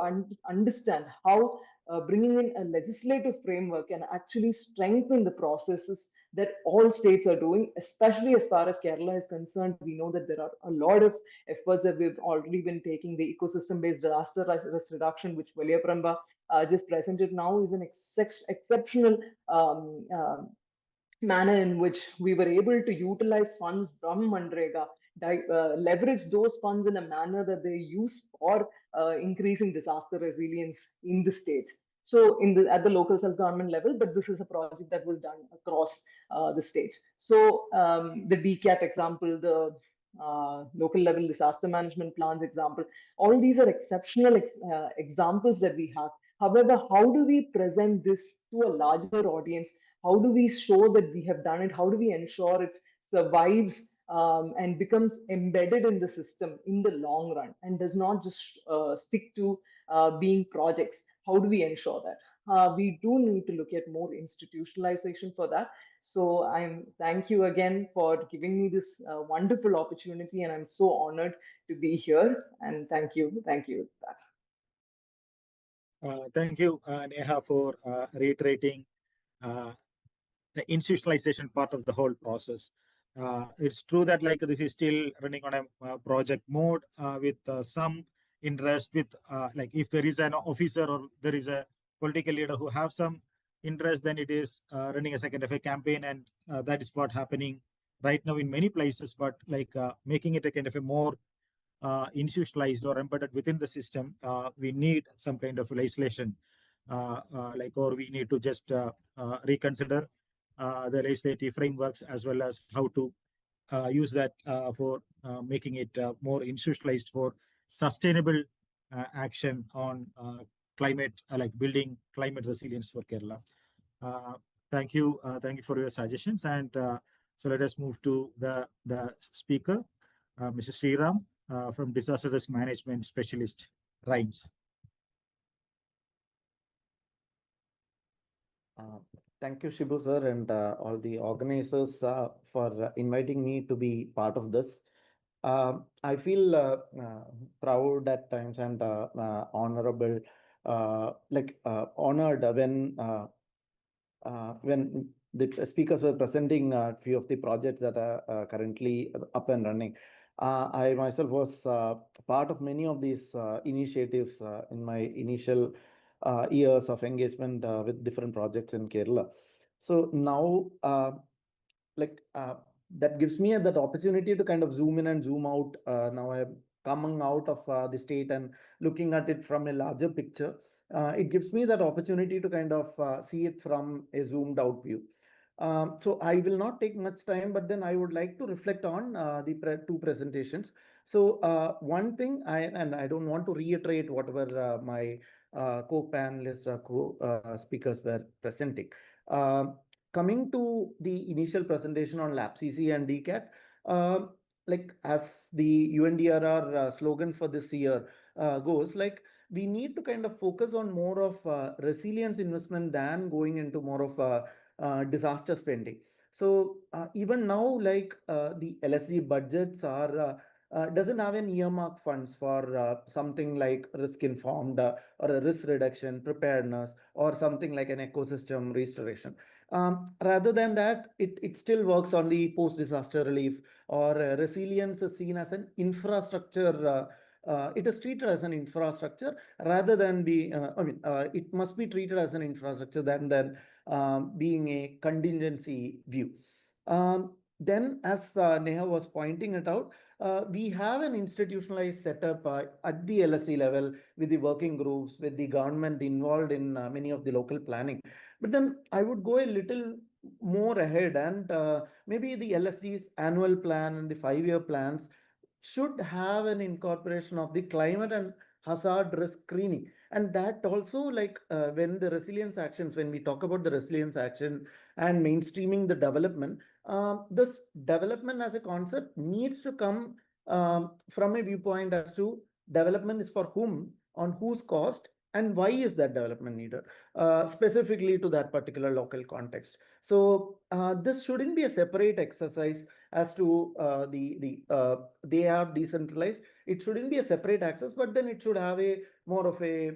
understand how bringing in a legislative framework can actually strengthen the processes that all states are doing, especially as far as Kerala is concerned. We know that there are a lot of efforts that we've already been taking. The ecosystem-based disaster risk reduction, which Valia Pramba just presented now, is an exceptional manner in which we were able to utilize funds from Manrega, leverage those funds in a manner that they use for increasing disaster resilience in the state. So at the local self-government level, but this is a project that was done across the state. So the DCAT example, the local level disaster management plans example, all these are exceptional examples that we have. However, how do we present this to a larger audience? How do we show that we have done it? How do we ensure it survives and becomes embedded in the system in the long run and does not just stick to being projects? How do we ensure that? We do need to look at more institutionalization for that. So thank you again for giving me this wonderful opportunity, and I'm so honored to be here. And thank you for that. Thank you, Neha, for reiterating the institutionalization part of the whole process. It's true that like this is still running on a project mode with some interest with like if there is an officer or there is a political leader who have some interest, then it is running as a kind of a campaign, and that is what happening right now in many places. But like making it a kind of a more institutionalized or embedded within the system, we need some kind of legislation, or we need to just reconsider the legislative frameworks as well as how to use that for making it more institutionalized for sustainable action on climate, like building climate resilience for Kerala. Thank you for your suggestions, and so let us move to the speaker, Mr. Sriram from Disaster Risk Management Specialist, RIMES. Thank you, Shibu sir, and all the organizers for inviting me to be part of this. I feel proud at times and honorable, honored when the speakers were presenting a few of the projects that are currently up and running. I myself was part of many of these initiatives in my initial years of engagement with different projects in Kerala. So now, that gives me that opportunity to kind of zoom in and zoom out. Now I'm coming out of the state and looking at it from a larger picture. It gives me that opportunity to kind of see it from a zoomed out view. So I will not take much time, but then I would like to reflect on the two presentations. So one thing, I don't want to reiterate whatever my co-panelists or co-speakers were presenting. Coming to the initial presentation on LabCC and DCAT, as the UNDRR slogan for this year goes, we need to kind of focus on more of resilience investment than going into more of disaster spending. So even now, like the LSG budgets are doesn't have an earmark funds for something like risk informed or a risk reduction preparedness or something like an ecosystem restoration. Rather than that, it still works on the post disaster relief, or resilience is seen as an infrastructure. It is treated as an infrastructure rather than it must be treated as an infrastructure than being a contingency view. Then, as Neha was pointing it out, we have an institutionalized setup at the LSE level with the working groups, with the government involved in many of the local planning. But then I would go a little more ahead, and maybe the LSE's annual plan and the 5-year plans should have an incorporation of the climate and hazard risk screening. And that also, like when the resilience actions, when we talk about the resilience action and mainstreaming the development, this development as a concept needs to come from a viewpoint as to development is for whom, on whose cost, and why is that development needed, specifically to that particular local context. So this shouldn't be a separate exercise as to they have decentralized. It shouldn't be a separate access, but then it should have a more of a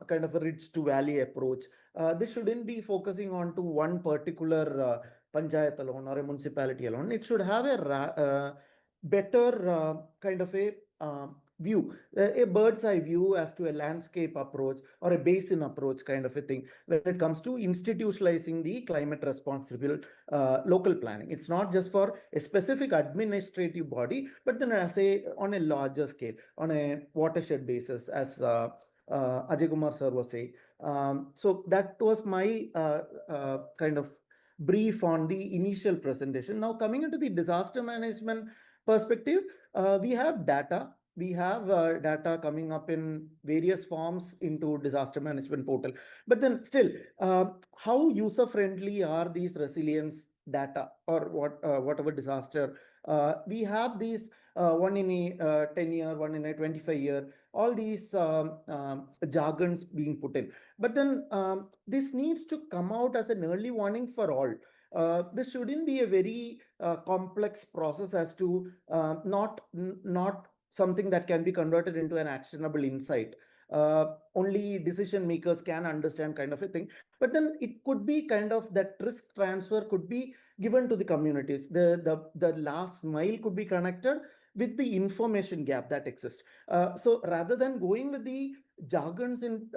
kind of a ridge to valley approach. This shouldn't be focusing on to one particular panchayat alone or a municipality alone. It should have a better kind of a view, a bird's eye view as to a landscape approach or a basin approach kind of a thing when it comes to institutionalizing the climate responsible local planning. It's not just for a specific administrative body, but then as on a larger scale, on a watershed basis, as Ajay Kumar sir was saying. So that was my kind of brief on the initial presentation. Now coming into the disaster management perspective, we have data. We have data coming up in various forms into disaster management portal. But then still, how user friendly are these resilience data or whatever disaster? We have these one in a 10-year, one in a 25-year, all these jargons being put in. But then this needs to come out as an early warning for all. This shouldn't be a very complex process as to not something that can be converted into an actionable insight. Only decision makers can understand kind of a thing. But then it could be kind of that risk transfer could be given to the communities. The last mile could be connected with the information gap that exists. So rather than going with the jargons in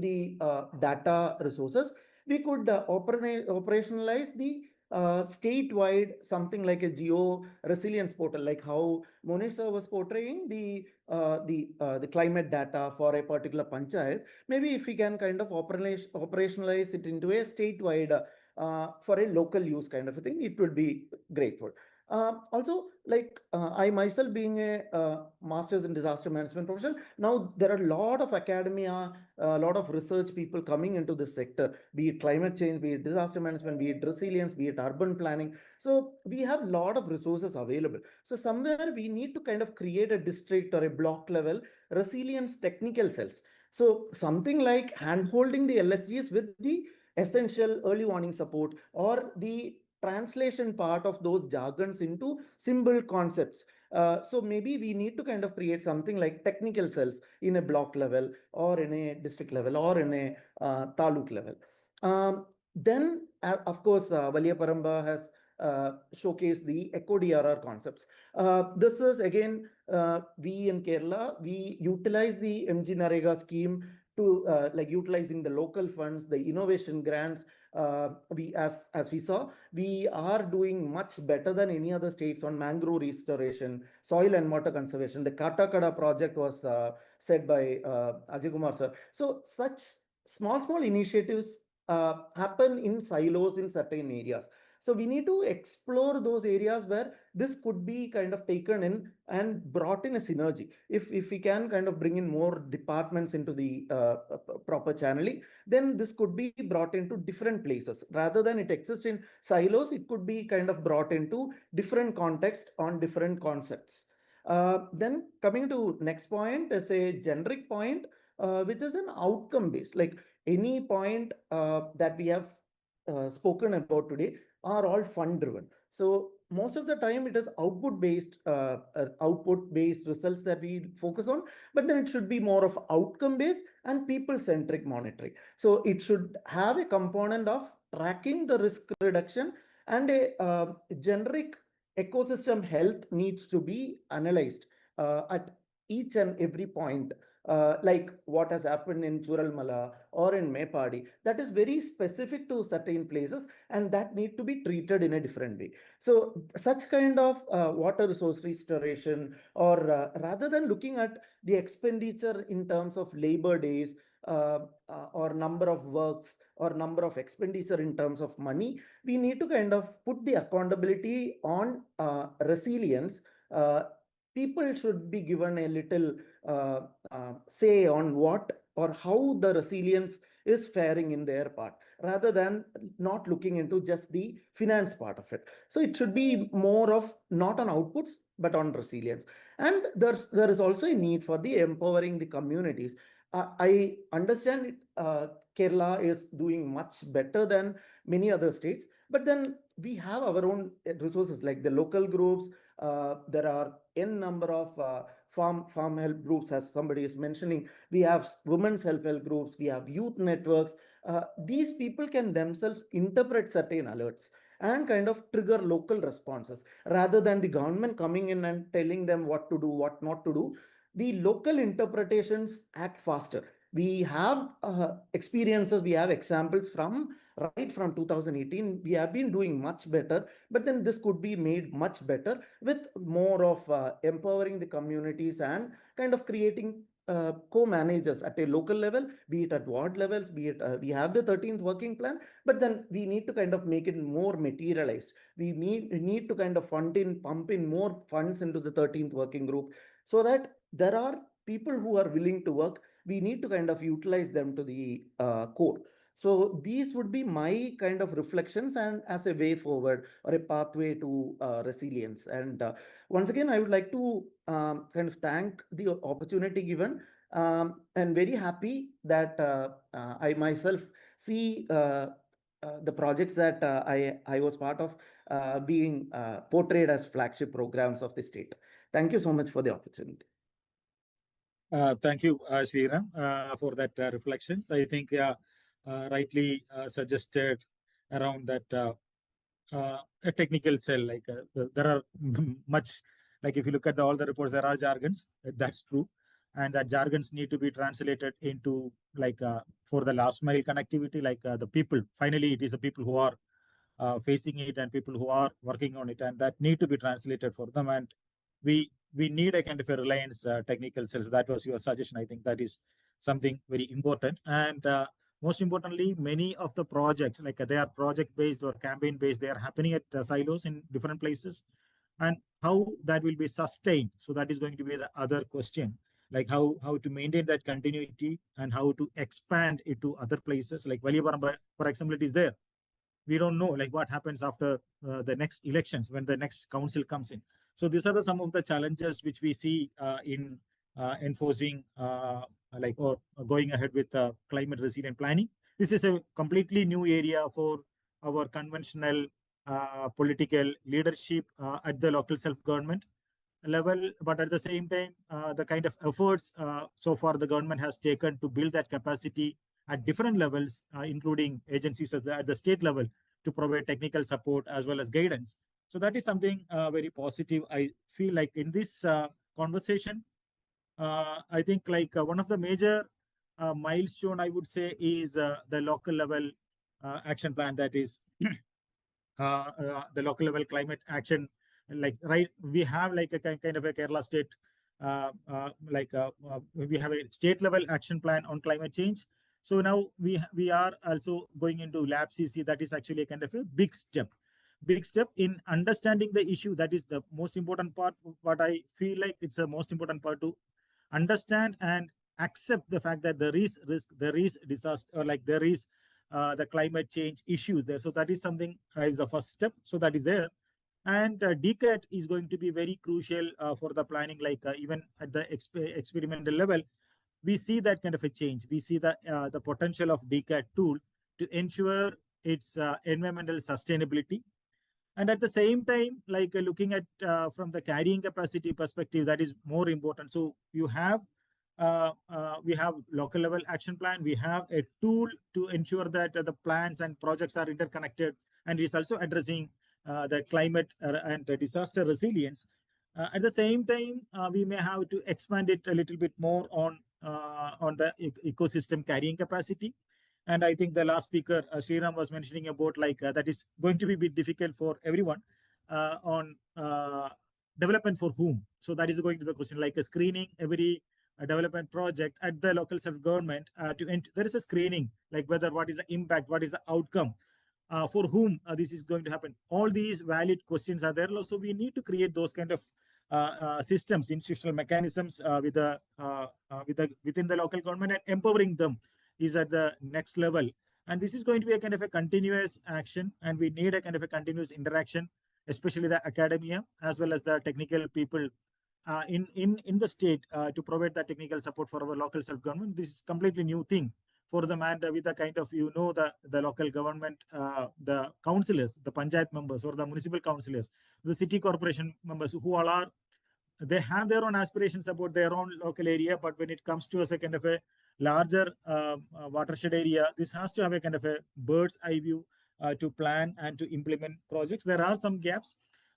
the data resources, we could operationalize the statewide something like a geo resilience portal, like how Monish was portraying the climate data for a particular panchayat. Maybe if we can kind of operationalize it into a statewide for a local use kind of a thing, it would be grateful. Also, like I myself being a master's in disaster management professional, now there are a lot of academia, a lot of research people coming into this sector, be it climate change, be it disaster management, be it resilience, be it urban planning. So we have a lot of resources available. So somewhere we need to kind of create a district or a block level resilience technical cells. So something like hand-holding the LSGs with the essential early warning support or the translation part of those jargons into simple concepts. So maybe we need to kind of create something like technical cells in a block level or in a district level or in a taluk level. Then, of course, Valiyaparamba has showcased the ECO-DRR concepts. This is again, we in Kerala, we utilize the MG Narega scheme to like utilizing the local funds, the innovation grants. We as we saw, we are doing much better than any other states on mangrove restoration, soil and water conservation. The Katakada project was said by Ajay Kumar sir. So such small initiatives happen in silos in certain areas. So we need to explore those areas where this could be kind of taken in and brought in a synergy. If we can kind of bring in more departments into the proper channeling, then this could be brought into different places. Rather than it exists in silos, it could be kind of brought into different context on different concepts. Then coming to next point as a generic point, which is an outcome based. Like any point that we have spoken about today are all fund driven. So most of the time it is output based results that we focus on, but then it should be more of outcome based and people centric monitoring. So it should have a component of tracking the risk reduction, and a generic ecosystem health needs to be analyzed at each and every point. Like what has happened in Churalmala or in Mepadi, that is very specific to certain places and that need to be treated in a different way. So such kind of water resource restoration, or rather than looking at the expenditure in terms of labor days, or number of works or number of expenditure in terms of money, we need to kind of put the accountability on resilience. People should be given a little say on what or how the resilience is faring in their part, rather than not looking into just the finance part of it. So it should be more of not on outputs but on resilience. And there is also a need for the empowering the communities. I understand Kerala is doing much better than many other states, but then we have our own resources like the local groups. There are n number of farm help groups, as somebody is mentioning. We have women's self-help groups, we have youth networks. These people can themselves interpret certain alerts and kind of trigger local responses, rather than the government coming in and telling them what to do, what not to do. The local interpretations act faster. We have experiences, we have examples from right from 2018. We have been doing much better, but then this could be made much better with more of empowering the communities and kind of creating co-managers at a local level, be it at ward levels, be it we have the 13th working plan, but then we need to kind of make it more materialized. We need to kind of pump in more funds into the 13th working group, so that there are people who are willing to work. We need to kind of utilize them to the core. So these would be my kind of reflections and as a way forward or a pathway to resilience. And once again, I would like to kind of thank the opportunity given, and very happy that I myself see the projects that I was part of being portrayed as flagship programs of the state. Thank you so much for the opportunity. Thank you, Sriram, for that reflections. I think rightly suggested around that a technical cell. Like there are much, like if you look at all the reports, there are jargons. That's true, and that jargons need to be translated into like for the last mile connectivity. Like the people. Finally, it is the people who are facing it and people who are working on it, and that need to be translated for them. And we need a kind of a reliance technical cells. That was your suggestion. I think that is something very important. And most importantly, many of the projects, like they are project based or campaign based, they are happening at silos in different places. And how that will be sustained. So that is going to be the other question, like how to maintain that continuity and how to expand it to other places. Like Valiyaparamba, for example, it is there. We don't know like what happens after the next elections when the next council comes in. So these are some of the challenges which we see in enforcing like or going ahead with climate resilient planning. This is a completely new area for our conventional political leadership at the local self-government level. But at the same time, the kind of efforts so far the government has taken to build that capacity at different levels, including agencies at the state level, to provide technical support as well as guidance. So that is something very positive. I feel like in this conversation, I think like one of the major milestone I would say is the local level action plan, that is the local level climate action. Like right, we have like a kind of a Kerala state, we have a state level action plan on climate change. So now we are also going into LabCC. That is actually a kind of a big step in understanding the issue. That is the most important part. What I feel like it's the most important part to understand and accept the fact that there is risk, there is disaster, or like there is the climate change issues there. So that is something is the first step. So that is there. And DCAT is going to be very crucial for the planning, like even at the experimental level. we see that kind of a change. We see the potential of DCAT tool to ensure its environmental sustainability. And at the same time, like looking at from the carrying capacity perspective, that is more important. So we have local level action plan. We have a tool to ensure that the plans and projects are interconnected, and is also addressing the climate and disaster resilience. At the same time, we may have to expand it a little bit more on the ecosystem carrying capacity. And I think the last speaker, Sriram, was mentioning about like that is going to be a bit difficult for everyone on development for whom. So that is going to the question, like a screening every development project at the local self-government there is a screening, like whether what is the impact, what is the outcome, for whom this is going to happen. All these valid questions are there. So we need to create those kind of systems, institutional mechanisms within the local government, and empowering them is at the next level. And this is going to be a kind of a continuous action, and we need a kind of a continuous interaction, especially the academia as well as the technical people in the state to provide the technical support for our local self-government. This is completely new thing for them, and with the kind of, the local government, the councillors, the panchayat members or the municipal councillors, the city corporation members, who all are, they have their own aspirations about their own local area, but when it comes to a kind of a larger watershed area, this has to have a kind of a bird's eye view to plan and to implement projects. There are some gaps,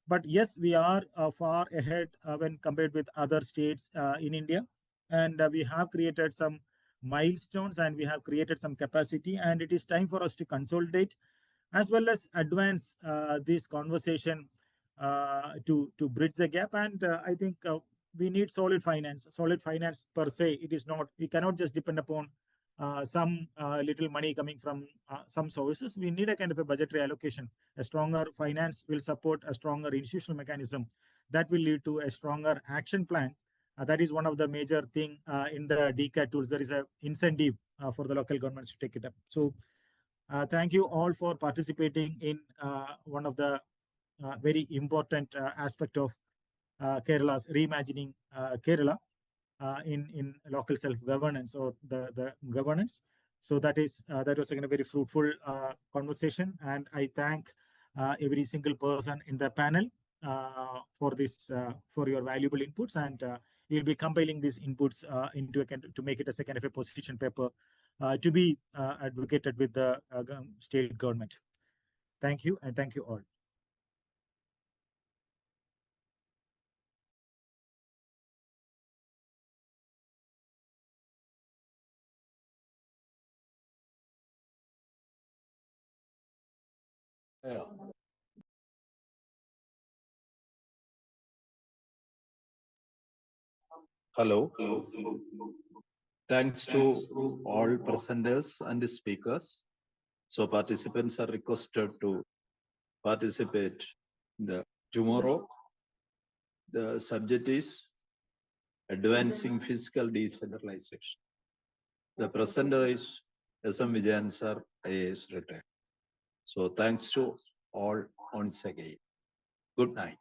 but yes, we are far ahead when compared with other states in India, and we have created some milestones, and we have created some capacity, and it is time for us to consolidate as well as advance this conversation to bridge the gap. And I think we need solid finance. Solid finance per se, it is not, we cannot just depend upon some little money coming from some sources. We need a kind of a budgetary allocation. A stronger finance will support a stronger institutional mechanism that will lead to a stronger action plan. That is one of the major thing in the DCAT tools. There is an incentive for the local governments to take it up. So thank you all for participating in one of the very important aspect of Kerala's reimagining Kerala in local self-governance, or the governance. So that was again a very fruitful conversation, and I thank every single person in the panel for this for your valuable inputs, and we'll be compiling these inputs into to make it a second of a position paper to be advocated with the state government. Thank you, and thank you all. Yeah. Hello. Thanks to all presenters and speakers. So participants are requested to participate tomorrow. The subject is advancing physical decentralization. The presenter is S.M. Vijayan sir, IAS retired. So thanks to all once again. Good night.